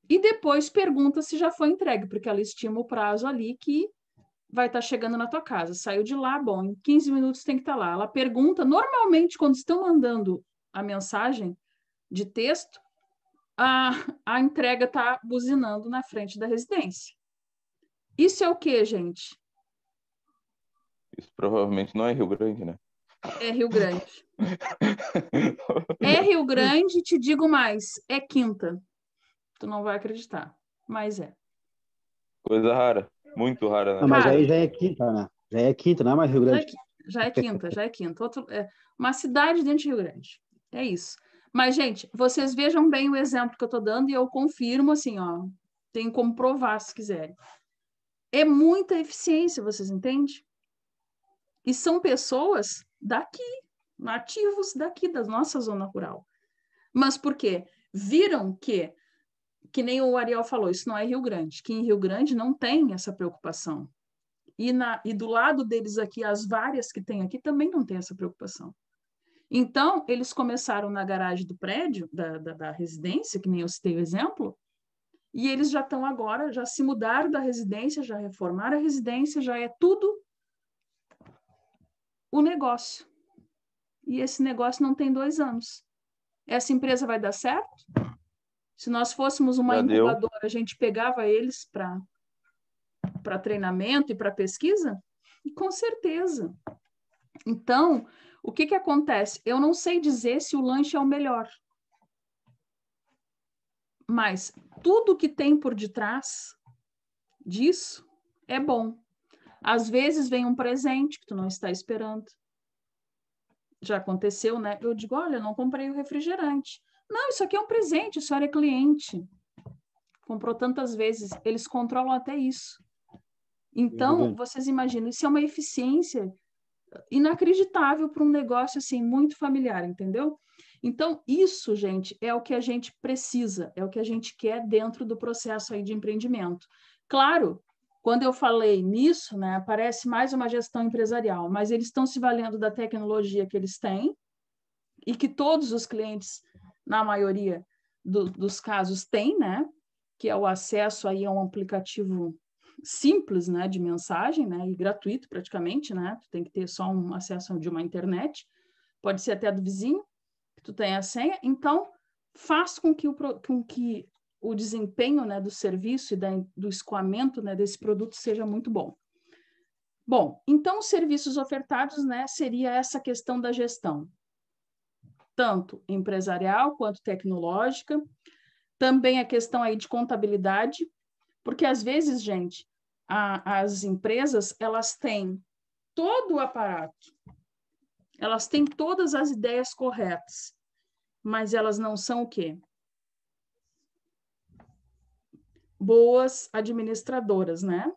e depois pergunta se já foi entregue, porque ela estima o prazo ali que vai estar chegando na tua casa. Saiu de lá, bom, em 15 minutos tem que estar lá. Ela pergunta, normalmente, quando estão mandando a mensagem de texto, a entrega está buzinando na frente da residência. Isso é o quê, gente? Isso provavelmente não é Rio Grande, né? É Rio Grande. É Rio Grande, te digo mais, é Quinta. Tu não vai acreditar, mas é. Coisa rara, muito rara, né? Não, mas aí já é Quinta, né? Já é Quinta, não é mais Rio Grande. Já é Quinta. Uma cidade dentro de Rio Grande. É isso. Mas, gente, vocês vejam bem o exemplo que eu estou dando e eu confirmo, assim, ó, tem como provar se quiserem. É muita eficiência, vocês entendem? E são pessoas daqui, nativos daqui, da nossa zona rural. Mas por quê? Viram que nem o Ariel falou, isso não é Rio Grande, que em Rio Grande não tem essa preocupação. E do lado deles aqui, as várias que tem aqui também não tem essa preocupação. Então, eles começaram na garagem do prédio, da residência, que nem eu citei o exemplo, e eles já estão agora, já se mudaram da residência, já reformaram a residência, já é tudo o negócio. E esse negócio não tem 2 anos. Essa empresa vai dar certo? Se nós fôssemos uma incubadora, a gente pegava eles para treinamento e para pesquisa? Com certeza. Então, o que acontece? Eu não sei dizer se o lanche é o melhor. Mas tudo que tem por detrás disso é bom. Às vezes vem um presente que tu não está esperando. Já aconteceu, né? Eu digo, olha, não comprei o refrigerante. Não, isso aqui é um presente, a senhora é cliente. Comprou tantas vezes, eles controlam até isso. Então, vocês imaginam, isso é uma eficiência inacreditável para um negócio assim muito familiar, entendeu? Então, isso, gente, é o que a gente precisa, é o que a gente quer dentro do processo aí de empreendimento. Claro, quando eu falei nisso, né, parece mais uma gestão empresarial, mas eles estão se valendo da tecnologia que eles têm e que todos os clientes, na maioria dos casos, têm, né, que é o acesso aí a um aplicativo simples, né, de mensagem, né, e gratuito praticamente, né, tu tem que ter só um acesso de uma internet, pode ser até do vizinho, que tu tenha a senha, então faz com que o desempenho, né, do serviço e do escoamento, né, desse produto seja muito bom. Bom, então os serviços ofertados, né, seria essa questão da gestão, tanto empresarial quanto tecnológica, também a questão aí de contabilidade, porque às vezes, gente, as empresas, elas têm todo o aparato, elas têm todas as ideias corretas, mas elas não são o quê? Boas administradoras, né?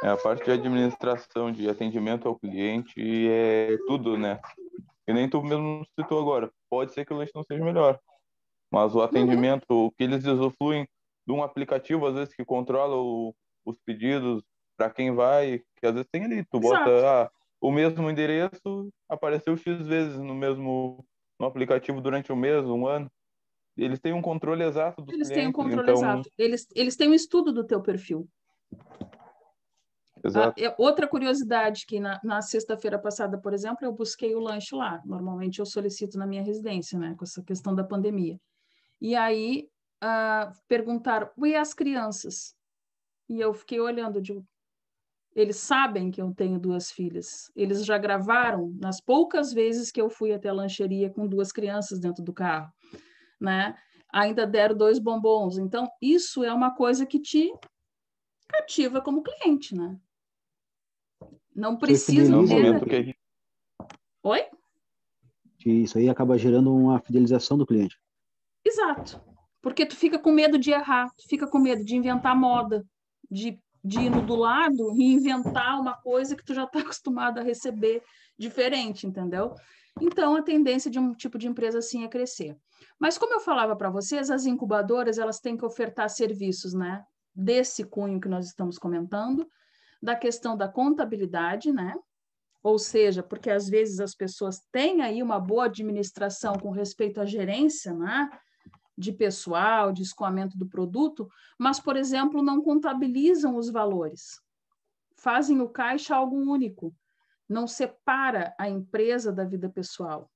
A parte de administração, de atendimento ao cliente, é tudo, né? E nem tu mesmo citou agora. Pode ser que o leite não seja melhor, mas o atendimento, o que eles usufruem de um aplicativo, às vezes, que controla os pedidos para quem vai, que às vezes tem ali, tu bota o mesmo endereço, apareceu X vezes no aplicativo durante um mês, um ano. Eles têm um controle exato dos Eles têm um clientes, controle exato. Eles têm um estudo do teu perfil. Exato. Outra curiosidade que na sexta-feira passada, por exemplo, eu busquei o lanche lá. Normalmente eu solicito na minha residência, né, com essa questão da pandemia. E aí perguntaram, e as crianças? E eu fiquei olhando, eles sabem que eu tenho 2 filhas. Eles já gravaram nas poucas vezes que eu fui até a lancheria com 2 crianças dentro do carro, né? Ainda deram 2 bombons. Então, isso é uma coisa que te cativa como cliente, né? Não precisa ter... Oi? Isso aí acaba gerando uma fidelização do cliente. Exato. Porque tu fica com medo de errar, tu fica com medo de inventar moda, de ir no do lado e inventar uma coisa que tu já está acostumado a receber diferente, entendeu? Então, a tendência de um tipo de empresa assim é crescer. Mas, como eu falava para vocês, as incubadoras, elas têm que ofertar serviços, né? Desse cunho que nós estamos comentando, da questão da contabilidade, né? Ou seja, porque às vezes as pessoas têm aí uma boa administração com respeito à gerência, né? De pessoal, de escoamento do produto, mas, por exemplo, não contabilizam os valores. Fazem o caixa algo único. Não separa a empresa da vida pessoal.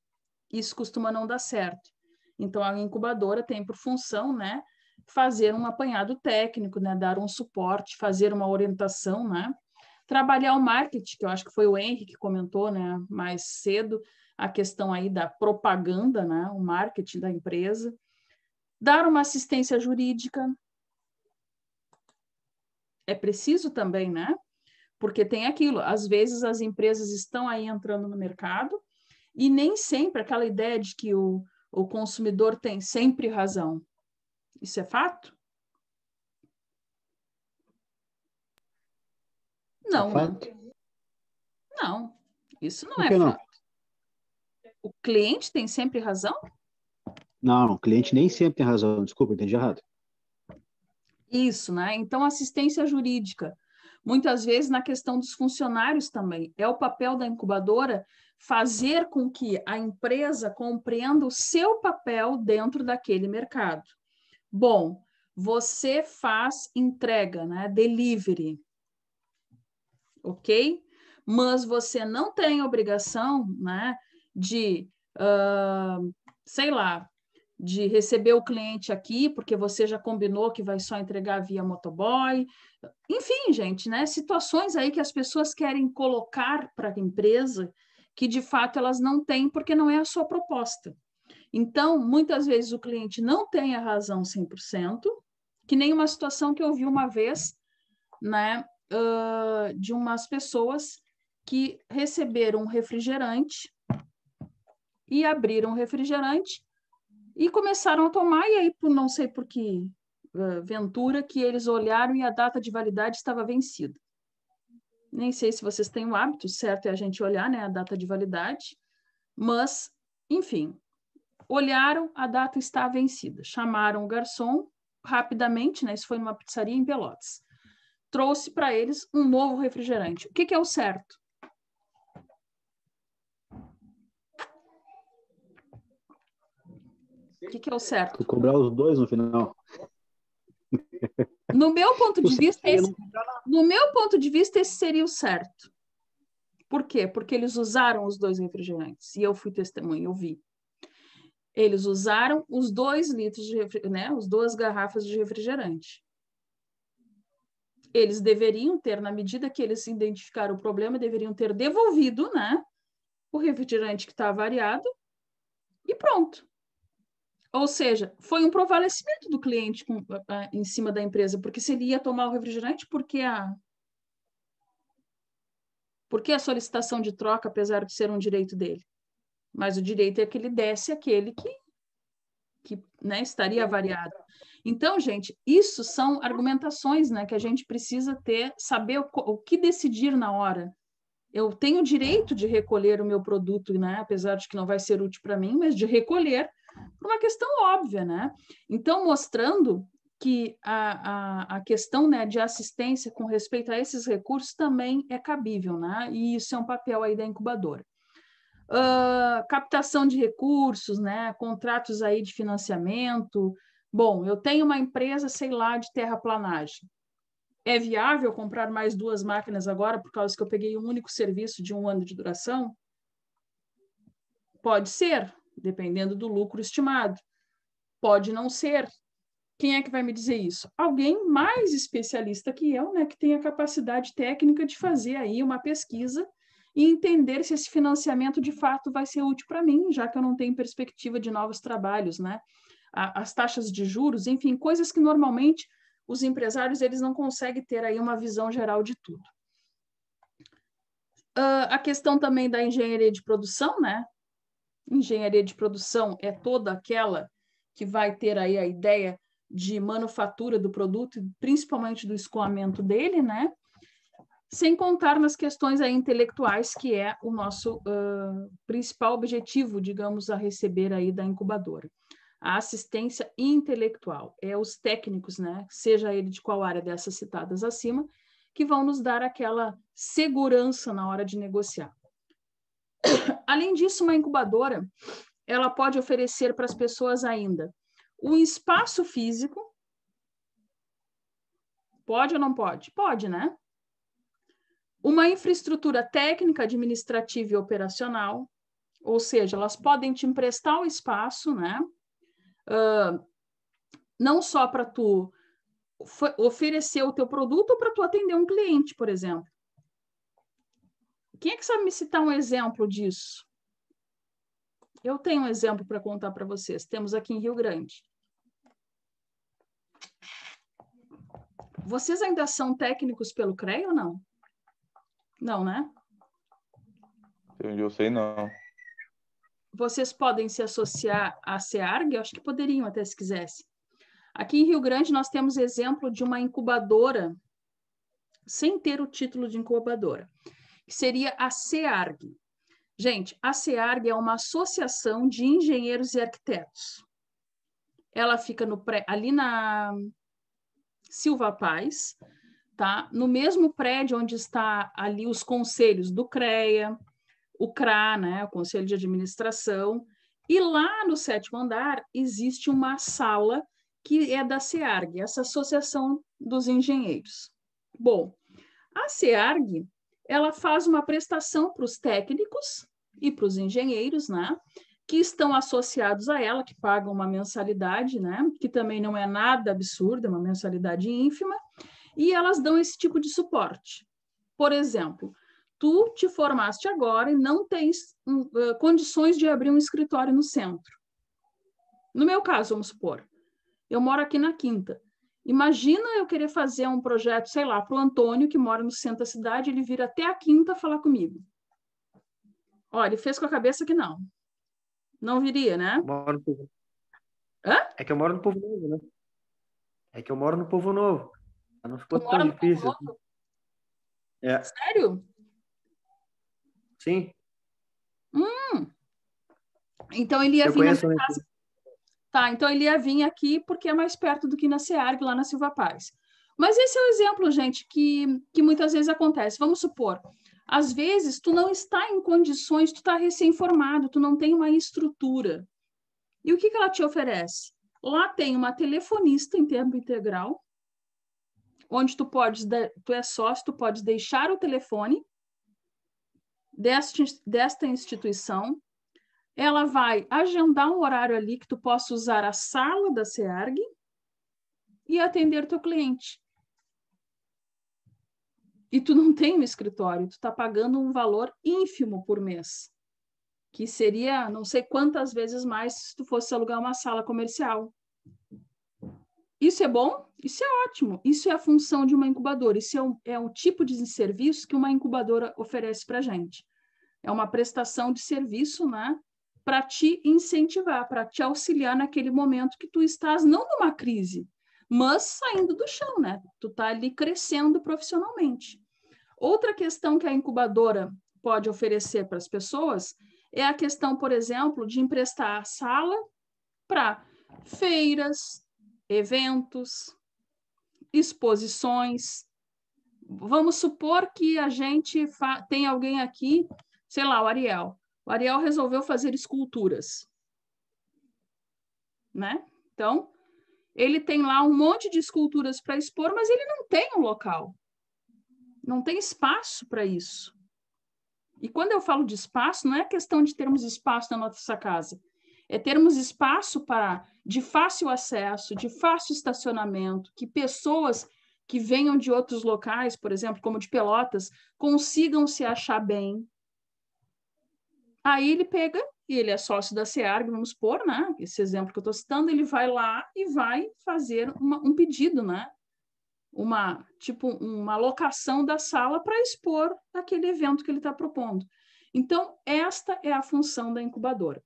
Isso costuma não dar certo. Então, a incubadora tem por função, né, fazer um apanhado técnico, né, dar um suporte, fazer uma orientação, né, trabalhar o marketing, que eu acho que foi o Henry que comentou, né, mais cedo, a questão aí da propaganda, né, o marketing da empresa, dar uma assistência jurídica. É preciso também, né? Porque tem aquilo, às vezes as empresas estão aí entrando no mercado e nem sempre aquela ideia de que o consumidor tem sempre razão. Isso é fato? Não, é fato? Não, isso não Por é que não? fato. O cliente tem sempre razão? Não, o cliente nem sempre tem razão. Desculpa, entendi errado. Isso, né? Então, assistência jurídica. Muitas vezes na questão dos funcionários também. É o papel da incubadora fazer com que a empresa compreenda o seu papel dentro daquele mercado. Bom, você faz entrega, né? Delivery. Ok? Mas você não tem obrigação, né? De, sei lá, de receber o cliente aqui, porque você já combinou que vai só entregar via motoboy. Enfim, gente, né? Situações aí que as pessoas querem colocar para a empresa que, de fato, elas não têm, porque não é a sua proposta. Então, muitas vezes o cliente não tem a razão 100%, que nem uma situação que eu vi uma vez, né? De umas pessoas que receberam um refrigerante e abriram o refrigerante e começaram a tomar, e aí, não sei por que ventura, que eles olharam e a data de validade estava vencida. Nem sei se vocês têm o hábito, certo é a gente olhar, né, a data de validade, Mas, enfim, olharam, a data está vencida. Chamaram o garçom rapidamente, né? Isso foi numa pizzaria em Pelotas. Trouxe para eles um novo refrigerante. O que é o certo? O que é o certo? Tu cobrar os dois no final. No meu ponto de vista, esse seria o certo. Por quê? Porque eles usaram os dois refrigerantes. E eu fui testemunha, eu vi. Eles usaram os 2 litros de né, as 2 garrafas de refrigerante. Eles deveriam ter, na medida que eles identificaram o problema, deveriam ter devolvido, né, o refrigerante que está variado e pronto. Ou seja, foi um provalecimento do cliente em cima da empresa, porque se ele ia tomar o refrigerante, por que a solicitação de troca, apesar de ser um direito dele? Mas o direito é que ele desse aquele que né, estaria variado. Então, gente, isso são argumentações, né, que a gente precisa saber o que decidir na hora. Eu tenho o direito de recolher o meu produto, né, apesar de que não vai ser útil para mim, mas de recolher por uma questão óbvia, né? Então, mostrando que a questão, né, de assistência com respeito a esses recursos também é cabível, né? E isso é um papel aí da incubadora. Captação de recursos, né? Contratos aí de financiamento. Bom, eu tenho uma empresa, sei lá, de terraplanagem. É viável comprar mais 2 máquinas agora, por causa que eu peguei um único serviço de 1 ano de duração? Pode ser, dependendo do lucro estimado. Pode não ser. Quem é que vai me dizer isso? Alguém mais especialista que eu, né, que tem a capacidade técnica de fazer aí uma pesquisa e entender se esse financiamento de fato vai ser útil para mim, já que eu não tenho perspectiva de novos trabalhos, né? As taxas de juros, enfim, coisas que normalmente os empresários eles não conseguem ter aí uma visão geral de tudo. A questão também da engenharia de produção, né? Engenharia de produção é toda aquela que vai ter aí a ideia de manufatura do produto, principalmente do escoamento dele, né? Sem contar nas questões aí intelectuais, que é o nosso principal objetivo, digamos, a receber aí da incubadora. A assistência intelectual, os técnicos, né? Seja ele de qual área dessas citadas acima, que vão nos dar aquela segurança na hora de negociar. Além disso, uma incubadora, ela pode oferecer para as pessoas ainda um espaço físico. Pode ou não pode? Pode, né? Uma infraestrutura técnica, administrativa e operacional, ou seja, elas podem te emprestar o espaço, né? Não só para tu oferecer o teu produto ou para tu atender um cliente, por exemplo. Quem é que sabe me citar um exemplo disso? Eu tenho um exemplo para contar para vocês. Temos aqui em Rio Grande. Vocês ainda são técnicos pelo CREA ou não? Não, né? Eu sei, não. Vocês podem se associar à SEARG? Eu acho que poderiam até se quisessem. Aqui em Rio Grande nós temos exemplo de uma incubadora sem ter o título de incubadora, que seria a SEARG. Gente, a SEARG é uma associação de engenheiros e arquitetos. Ela fica ali na Silva Paz, tá? No mesmo prédio onde está ali os conselhos do CREA, o CRA, né? O Conselho de Administração, e lá no 7º andar existe uma sala que é da SEARG, essa Associação dos Engenheiros. Bom, a SEARG, ela faz uma prestação para os técnicos e para os engenheiros, né, que estão associados a ela, que pagam uma mensalidade, né, que também não é nada absurda, é uma mensalidade ínfima, e elas dão esse tipo de suporte. Por exemplo, tu te formaste agora e não tens condições de abrir um escritório no centro. No meu caso, vamos supor, eu moro aqui na Quinta. Imagina eu querer fazer um projeto, sei lá, para o Antônio, que mora no centro da cidade, ele vir até a Quinta falar comigo. Olha, ele fez com a cabeça que não. Não viria, né? Hã? É que eu moro no Povo Novo, né? É que eu moro no Povo Novo. Não ficou tão difícil. Sério? Sim. Então, ele ia Eu vir na conheço, minha né? casa. Tá, então ele ia vir aqui porque é mais perto do que na SEARG, lá na Silva Paz. Mas esse é o exemplo, gente, que muitas vezes acontece. Vamos supor, às vezes tu não está em condições, tu está recém-formado, tu não tem uma estrutura. E o que ela te oferece? Lá tem uma telefonista em tempo integral, onde tu é sócio, tu pode deixar o telefone desta instituição. Ela vai agendar um horário ali que tu possa usar a sala da SEARG e atender teu cliente. E tu não tem um escritório, tu está pagando um valor ínfimo por mês, que seria não sei quantas vezes mais se tu fosse alugar uma sala comercial. Isso é bom? Isso é ótimo. Isso é a função de uma incubadora. Isso é um tipo de serviço que uma incubadora oferece para a gente. É uma prestação de serviço, né? Para te incentivar, para te auxiliar naquele momento que tu estás, não numa crise, mas saindo do chão, né? Tu está ali crescendo profissionalmente. Outra questão que a incubadora pode oferecer para as pessoas é a questão, por exemplo, de emprestar a sala para feiras, eventos, exposições. Vamos supor que a gente tem alguém aqui, sei lá, o Ariel. O Ariel resolveu fazer esculturas, né? Então, ele tem lá um monte de esculturas para expor, mas ele não tem um local. Não tem espaço para isso. E quando eu falo de espaço, não é questão de termos espaço na nossa casa. É termos espaço de fácil acesso, de fácil estacionamento, que pessoas que venham de outros locais, por exemplo, como de Pelotas, consigam se achar bem. Aí ele pega, e ele é sócio da SEARG, vamos supor, né? Esse exemplo que eu estou citando, ele vai lá e vai fazer um pedido, né? Uma locação da sala para expor aquele evento que ele está propondo. Então, esta é a função da incubadora.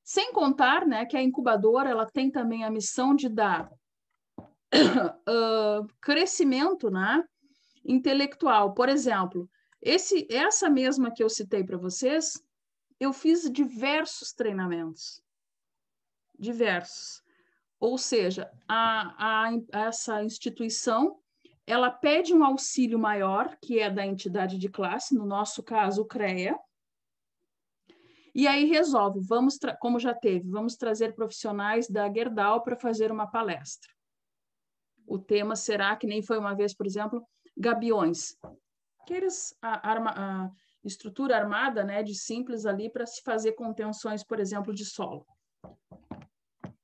Sem contar, né, que a incubadora ela tem também a missão de dar crescimento, né, intelectual. Por exemplo, essa mesma que eu citei para vocês, eu fiz diversos treinamentos. Diversos. Ou seja, essa instituição ela pede um auxílio maior, que é da entidade de classe, no nosso caso, o CREA, e aí resolve, como já teve, vamos trazer profissionais da Gerdau para fazer uma palestra. O tema será, que nem foi uma vez, por exemplo, gabiões. A estrutura armada, né, de simples ali para se fazer contenções, por exemplo, de solo.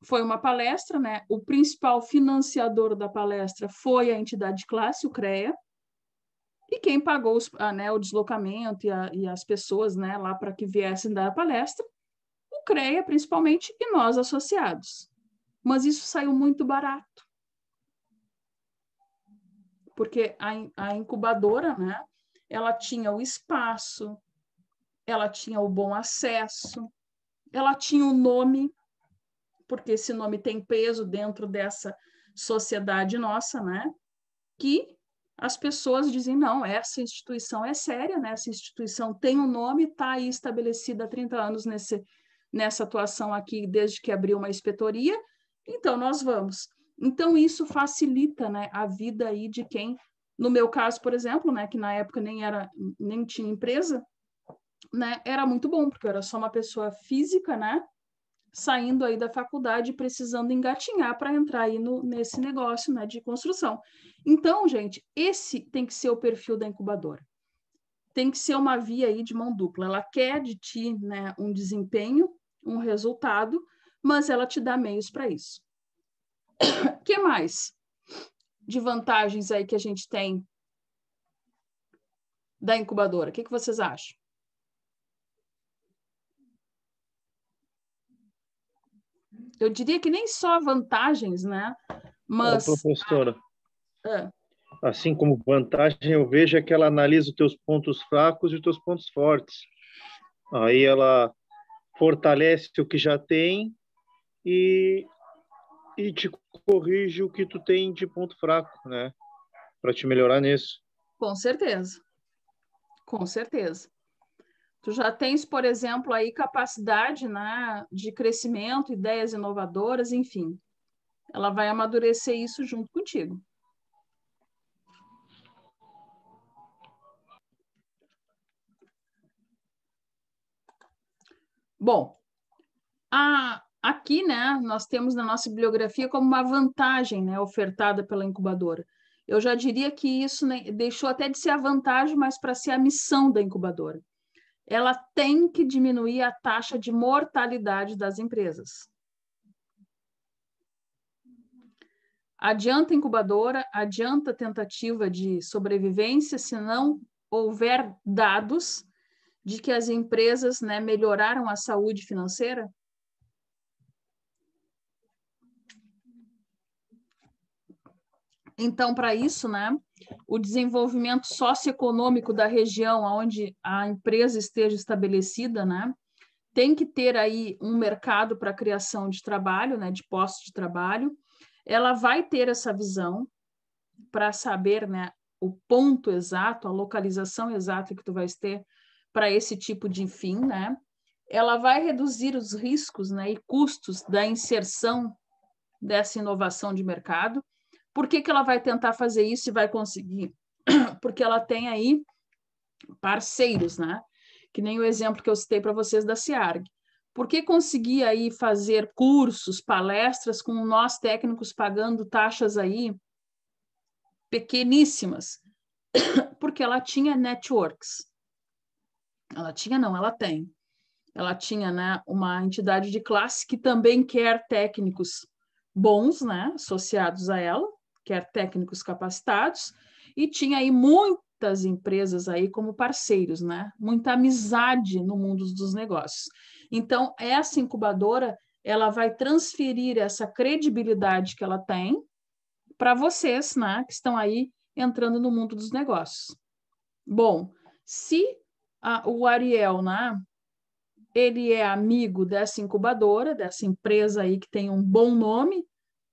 Foi uma palestra, né? O principal financiador da palestra foi a entidade de classe, o CREA, e quem pagou o deslocamento e as pessoas, né, lá para que viessem dar a palestra, o CREA principalmente e nós associados. Mas isso saiu muito barato. Porque a incubadora, né, ela tinha o espaço, ela tinha o bom acesso, ela tinha o nome, porque esse nome tem peso dentro dessa sociedade nossa, né? Que as pessoas dizem, não, essa instituição é séria, né? Essa instituição tem um nome, está aí estabelecida há 30 anos nessa atuação aqui, desde que abriu uma inspetoria, então nós vamos. Então, isso facilita, né, a vida aí de quem, no meu caso, por exemplo, né, que na época nem tinha empresa, né, era muito bom, porque eu era só uma pessoa física, né, saindo aí da faculdade, precisando engatinhar para entrar aí nesse negócio, né, de construção. Então, gente, esse tem que ser o perfil da incubadora. Tem que ser uma via aí de mão dupla. Ela quer de ti, né, um desempenho, um resultado, mas ela te dá meios para isso. O que mais de vantagens aí que a gente tem da incubadora? O que vocês acham? Eu diria que nem só vantagens, né? Mas... professora, assim como vantagem, eu vejo é que ela analisa os teus pontos fracos e os teus pontos fortes. Aí ela fortalece o que já tem e te corrige o que tu tem de ponto fraco, né? Para te melhorar nisso. Com certeza. Com certeza. Tu já tens, por exemplo, aí capacidade, né, de crescimento, ideias inovadoras, enfim. Ela vai amadurecer isso junto contigo. Bom, aqui, né, nós temos na nossa bibliografia como uma vantagem, né, ofertada pela incubadora. Eu já diria que isso, né, deixou até de ser a vantagem, mas para ser a missão da incubadora. Ela tem que diminuir a taxa de mortalidade das empresas. Adianta incubadora, adianta tentativa de sobrevivência, se não houver dados de que as empresas, né, melhoraram a saúde financeira? Então, para isso, né, o desenvolvimento socioeconômico da região onde a empresa esteja estabelecida, né, tem que ter aí um mercado para a criação de trabalho, né, de postos de trabalho. Ela vai ter essa visão para saber, né, o ponto exato, a localização exata que tu vais ter para esse tipo de fim, né? Ela vai reduzir os riscos, né, e custos da inserção dessa inovação de mercado. Por que ela vai tentar fazer isso e vai conseguir? Porque ela tem aí parceiros, né? Que nem o exemplo que eu citei para vocês da CIARG. Por que conseguir aí fazer cursos, palestras com nós técnicos pagando taxas aí pequeníssimas? Porque ela tinha networks. Ela tinha, não, ela tem. Ela tinha, né, uma entidade de classe que também quer técnicos bons, né, associados a ela, quer técnicos capacitados, e tinha aí muitas empresas aí como parceiros, né, muita amizade no mundo dos negócios. Então, essa incubadora, ela vai transferir essa credibilidade que ela tem para vocês, né, que estão aí entrando no mundo dos negócios. Bom, se o Ariel, né, ele é amigo dessa incubadora, dessa empresa aí que tem um bom nome,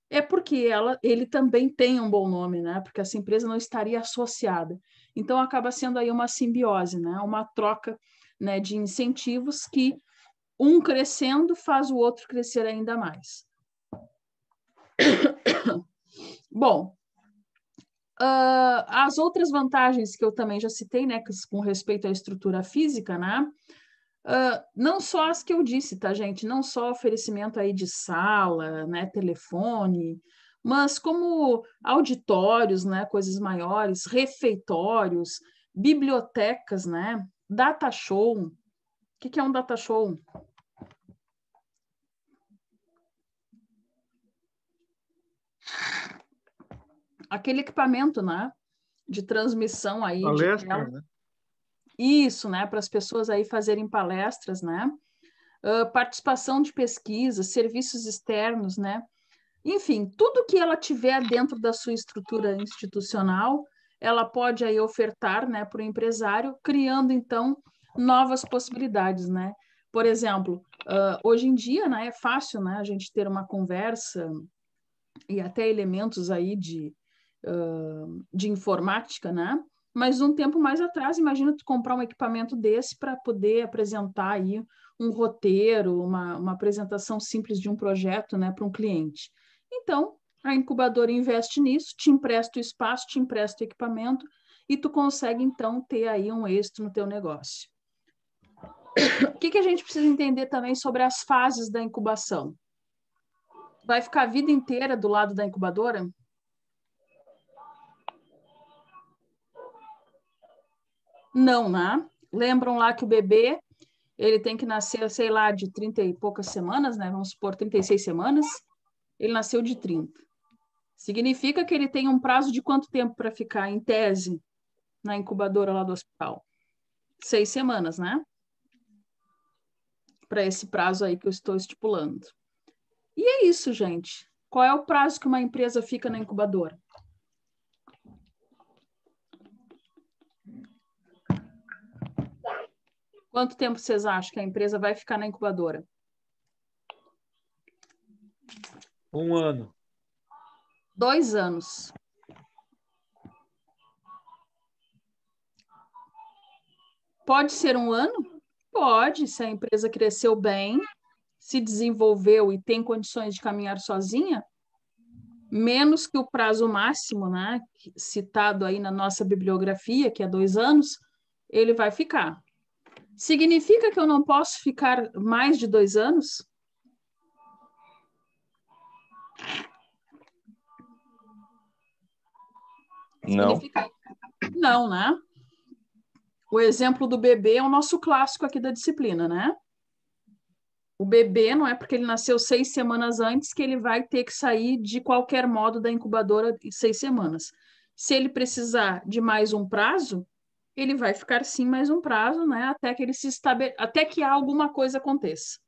é porque ele também tem um bom nome, né? Porque essa empresa não estaria associada. Então, acaba sendo aí uma simbiose, né? Uma troca, né, de incentivos que um crescendo faz o outro crescer ainda mais. Bom, as outras vantagens que eu também já citei, né, com respeito à estrutura física, né? Não só as que eu disse, tá, gente? Não só oferecimento aí de sala, né, telefone, mas como auditórios, né, coisas maiores, refeitórios, bibliotecas, né, data show. O que é um data show? Aquele equipamento, né, de transmissão aí palestra, de tela. né? Isso, né, para as pessoas aí fazerem palestras, né? Participação de pesquisa, serviços externos, né? Enfim, tudo que ela tiver dentro da sua estrutura institucional, ela pode aí ofertar, né, para o empresário, criando então novas possibilidades, né? Por exemplo, hoje em dia, né, é fácil, né, a gente ter uma conversa e até elementos aí de informática, né? Mas um tempo mais atrás, imagina tu comprar um equipamento desse para poder apresentar aí um roteiro, uma apresentação simples de um projeto, né, para um cliente. Então, a incubadora investe nisso, te empresta o espaço, te empresta o equipamento e tu consegue, então, ter aí um êxito no teu negócio. O que a gente precisa entender também sobre as fases da incubação? Vai ficar a vida inteira do lado da incubadora? Não, né? Lembram lá que o bebê, ele tem que nascer, sei lá, de 30 e poucas semanas, né? Vamos supor, 36 semanas. Ele nasceu de 30. Significa que ele tem um prazo de quanto tempo para ficar, em tese, na incubadora lá do hospital? 6 semanas, né? Para esse prazo aí que eu estou estipulando. E é isso, gente. Qual é o prazo que uma empresa fica na incubadora? Quanto tempo vocês acham que a empresa vai ficar na incubadora? 1 ano. 2 anos. Pode ser 1 ano, Pode, se a empresa cresceu bem, se desenvolveu e tem condições de caminhar sozinha, menos que o prazo máximo, né, citado aí na nossa bibliografia, que é 2 anos, ele vai ficar. Significa que eu não posso ficar mais de 2 anos? Não. Significa... Não, né? O exemplo do bebê é o nosso clássico aqui da disciplina, né? O bebê não é porque ele nasceu 6 semanas antes que ele vai ter que sair de qualquer modo da incubadora em 6 semanas. Se ele precisar de mais um prazo, ele vai ficar sim mais um prazo, né? Até que ele até que alguma coisa aconteça.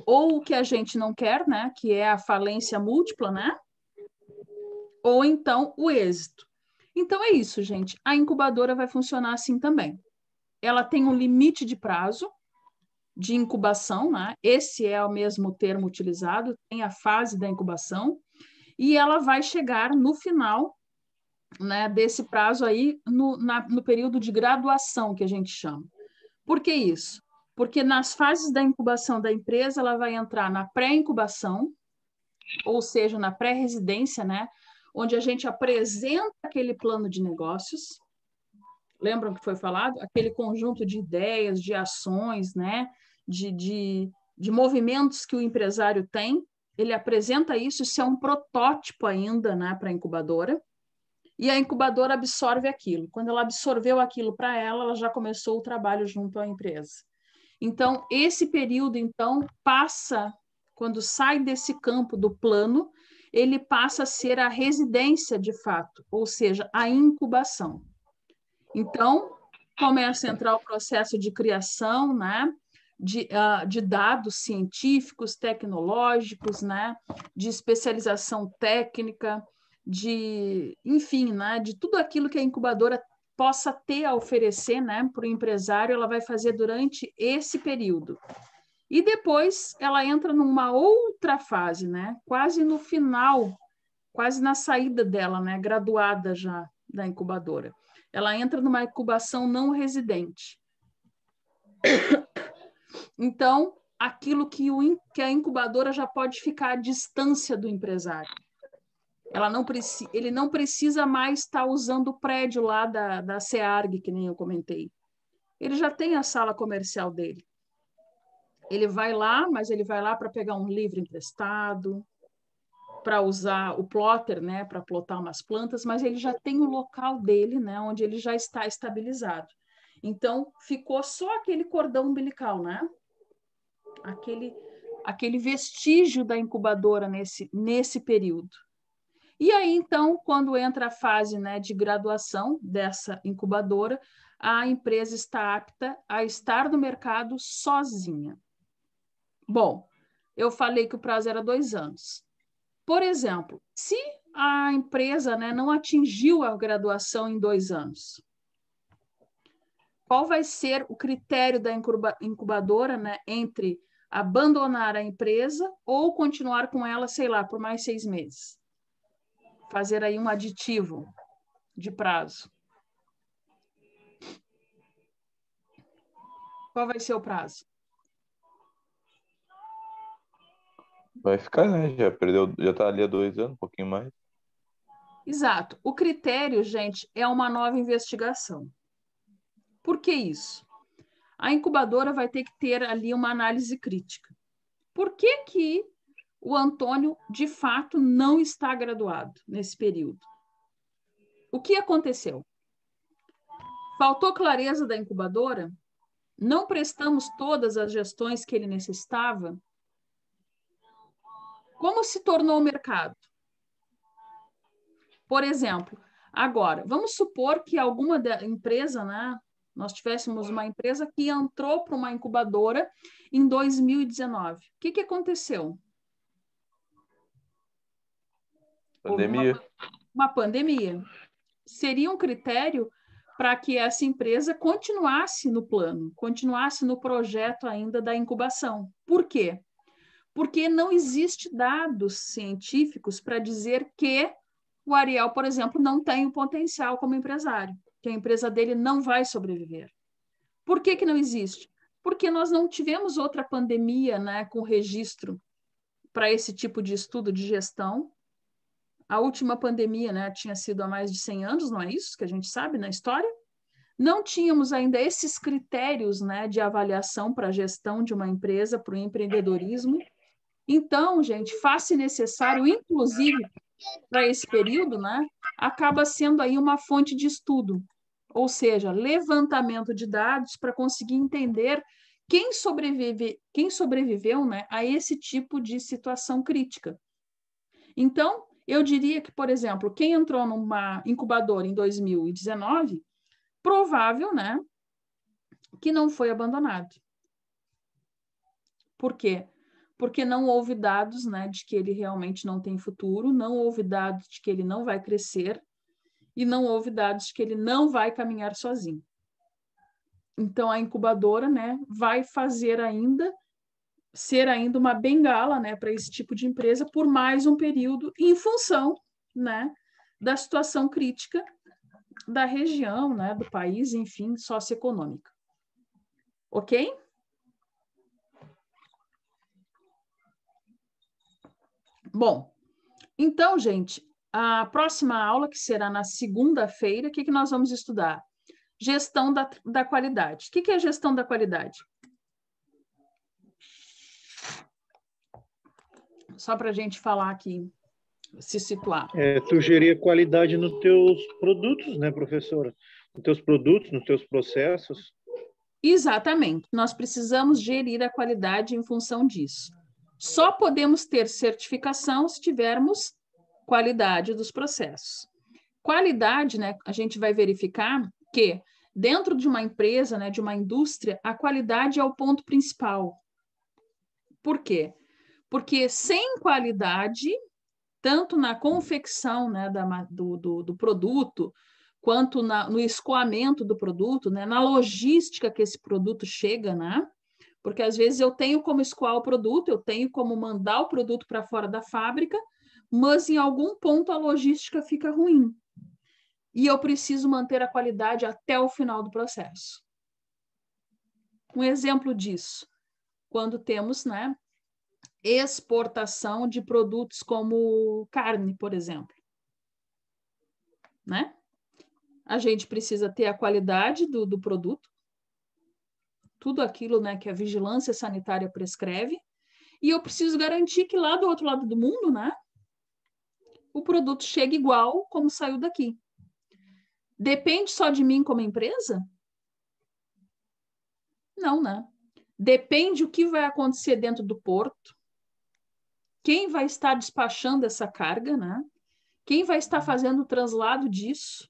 Ou o que a gente não quer, né? Que é a falência múltipla, né? Ou então o êxito. Então é isso, gente. A incubadora vai funcionar assim também. Ela tem um limite de prazo de incubação, né? Esse é o mesmo termo utilizado, tem a fase da incubação, e ela vai chegar no final, né, desse prazo aí, no período de graduação, que a gente chama. Por que isso? Porque nas fases da incubação da empresa, ela vai entrar na pré-incubação, ou seja, na pré-residência, né, onde a gente apresenta aquele plano de negócios. Lembram que foi falado? Aquele conjunto de ideias, de ações, né? De movimentos que o empresário tem. Ele apresenta isso é um protótipo ainda, né, para a incubadora. E a incubadora absorve aquilo. Quando ela absorveu aquilo para ela, ela já começou o trabalho junto à empresa. Então, esse período, então, passa, quando sai desse campo do plano, ele passa a ser a residência de fato, ou seja, a incubação. Então, começa a entrar o processo de criação, né, de dados científicos, tecnológicos, né, de especialização técnica, enfim, né, de tudo aquilo que a incubadora possa ter a oferecer, né, para o empresário, ela vai fazer durante esse período. E depois ela entra numa outra fase, né, quase no final, quase na saída dela, né, graduada já da incubadora. Ela entra numa incubação não residente. Então, aquilo que a incubadora já pode ficar à distância do empresário. Ele não precisa mais estar usando o prédio lá da SEARG, que nem eu comentei. Ele já tem a sala comercial dele. Ele vai lá, mas ele vai lá para pegar um livro emprestado, para usar o plotter, né, para plotar umas plantas, mas ele já tem o local dele, né, onde ele já está estabilizado. Então, ficou só aquele cordão umbilical, né? Aquele vestígio da incubadora nesse período. E aí, então, quando entra a fase, né, de graduação dessa incubadora, a empresa está apta a estar no mercado sozinha. Bom, eu falei que o prazo era 2 anos. Por exemplo, se a empresa, né, não atingiu a graduação em 2 anos, qual vai ser o critério da incubadora, né, entre abandonar a empresa ou continuar com ela, sei lá, por mais 6 meses? Fazer aí um aditivo de prazo. Qual vai ser o prazo? Vai ficar, né? Já tá ali há 2 anos, um pouquinho mais. Exato. O critério, gente, é uma nova investigação. Por que isso? A incubadora vai ter que ter ali uma análise crítica. Por que o Antônio, de fato, não está graduado nesse período? O que aconteceu? Faltou clareza da incubadora? Não prestamos todas as gestões que ele necessitava? Como se tornou o mercado? Por exemplo, agora, vamos supor que alguma empresa, né, nós tivéssemos uma empresa que entrou para uma incubadora em 2019. O que aconteceu? Pandemia. Uma pandemia. Seria um critério para que essa empresa continuasse no plano, continuasse no projeto ainda da incubação. Por quê? Porque não existe dados científicos para dizer que o Ariel, por exemplo, não tem o potencial como empresário, que a empresa dele não vai sobreviver. Por que não existe? porque nós não tivemos outra pandemia, né, com registro para esse tipo de estudo de gestão. A última pandemia, né, tinha sido há mais de 100 anos, não é isso que a gente sabe na história? Não tínhamos ainda esses critérios, né, de avaliação para a gestão de uma empresa, para o empreendedorismo. Então, gente, faz-se necessário, inclusive, para esse período, né, acaba sendo aí uma fonte de estudo, ou seja, levantamento de dados para conseguir entender quem sobreviveu, né, a esse tipo de situação crítica. Então, eu diria que, por exemplo, quem entrou numa incubadora em 2019, provável, né, que não foi abandonado. Por quê? Porque não houve dados, né, de que ele realmente não tem futuro, não houve dados de que ele não vai crescer e não houve dados de que ele não vai caminhar sozinho. Então, a incubadora, né, vai ser ainda uma bengala, né, para esse tipo de empresa por mais um período em função, né, da situação crítica da região, né, do país, enfim, socioeconômica. Ok? Bom, então, gente, a próxima aula, que será na segunda-feira, o que nós vamos estudar? Gestão da qualidade. O que é gestão da qualidade? Só para a gente falar aqui, se situar. Tu gerir a qualidade nos teus produtos, né, professora? Nos teus produtos, nos teus processos. Exatamente. Nós precisamos gerir a qualidade em função disso. Só podemos ter certificação se tivermos qualidade dos processos. Qualidade, né, a gente vai verificar que dentro de uma empresa, né, de uma indústria, a qualidade é o ponto principal. Por quê? Porque sem qualidade, tanto na confecção, né, do produto, quanto no escoamento do produto, né, na logística que esse produto chega, né? Porque às vezes eu tenho como escoar o produto, eu tenho como mandar o produto para fora da fábrica, mas em algum ponto a logística fica ruim. E eu preciso manter a qualidade até o final do processo. Um exemplo disso, quando temos, né, exportação de produtos como carne, por exemplo. Né? A gente precisa ter a qualidade do produto, tudo aquilo, né, que a vigilância sanitária prescreve, e eu preciso garantir que lá do outro lado do mundo, né, o produto chegue igual como saiu daqui. Depende só de mim como empresa? Não, né? Depende o que vai acontecer dentro do porto, quem vai estar despachando essa carga, né? Quem vai estar fazendo o translado disso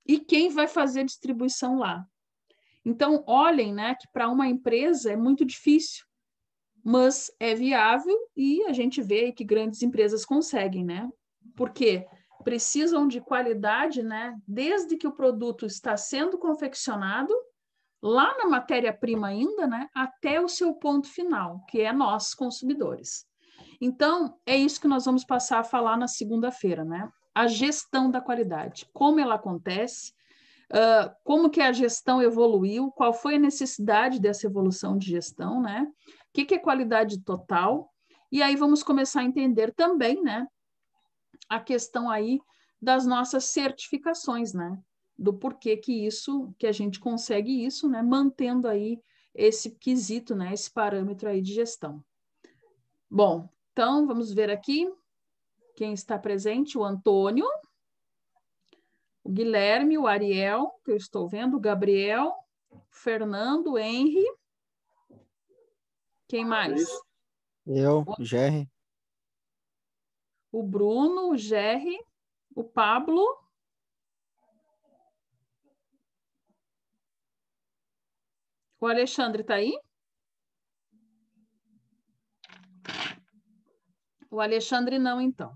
e quem vai fazer a distribuição lá. Então, olhem, né, que para uma empresa é muito difícil, mas é viável e a gente vê que grandes empresas conseguem, né? Porque precisam de qualidade, né, desde que o produto está sendo confeccionado, lá na matéria-prima ainda, né, até o seu ponto final, que é nós, consumidores. Então, é isso que nós vamos passar a falar na segunda-feira, né? A gestão da qualidade, como ela acontece, como que a gestão evoluiu, qual foi a necessidade dessa evolução de gestão, né? O que é qualidade total? E aí vamos começar a entender também, né, a questão aí das nossas certificações, né? Do porquê que a gente consegue isso, né? Mantendo aí esse quesito, né? Esse parâmetro aí de gestão. Bom, então vamos ver aqui quem está presente: o Antônio, o Guilherme, o Ariel, que eu estou vendo, o Gabriel, o Fernando, o Henry. Quem mais? Eu, o Gerry. O Bruno, o Gerry, o Pablo. O Alexandre está aí? O Alexandre não, então.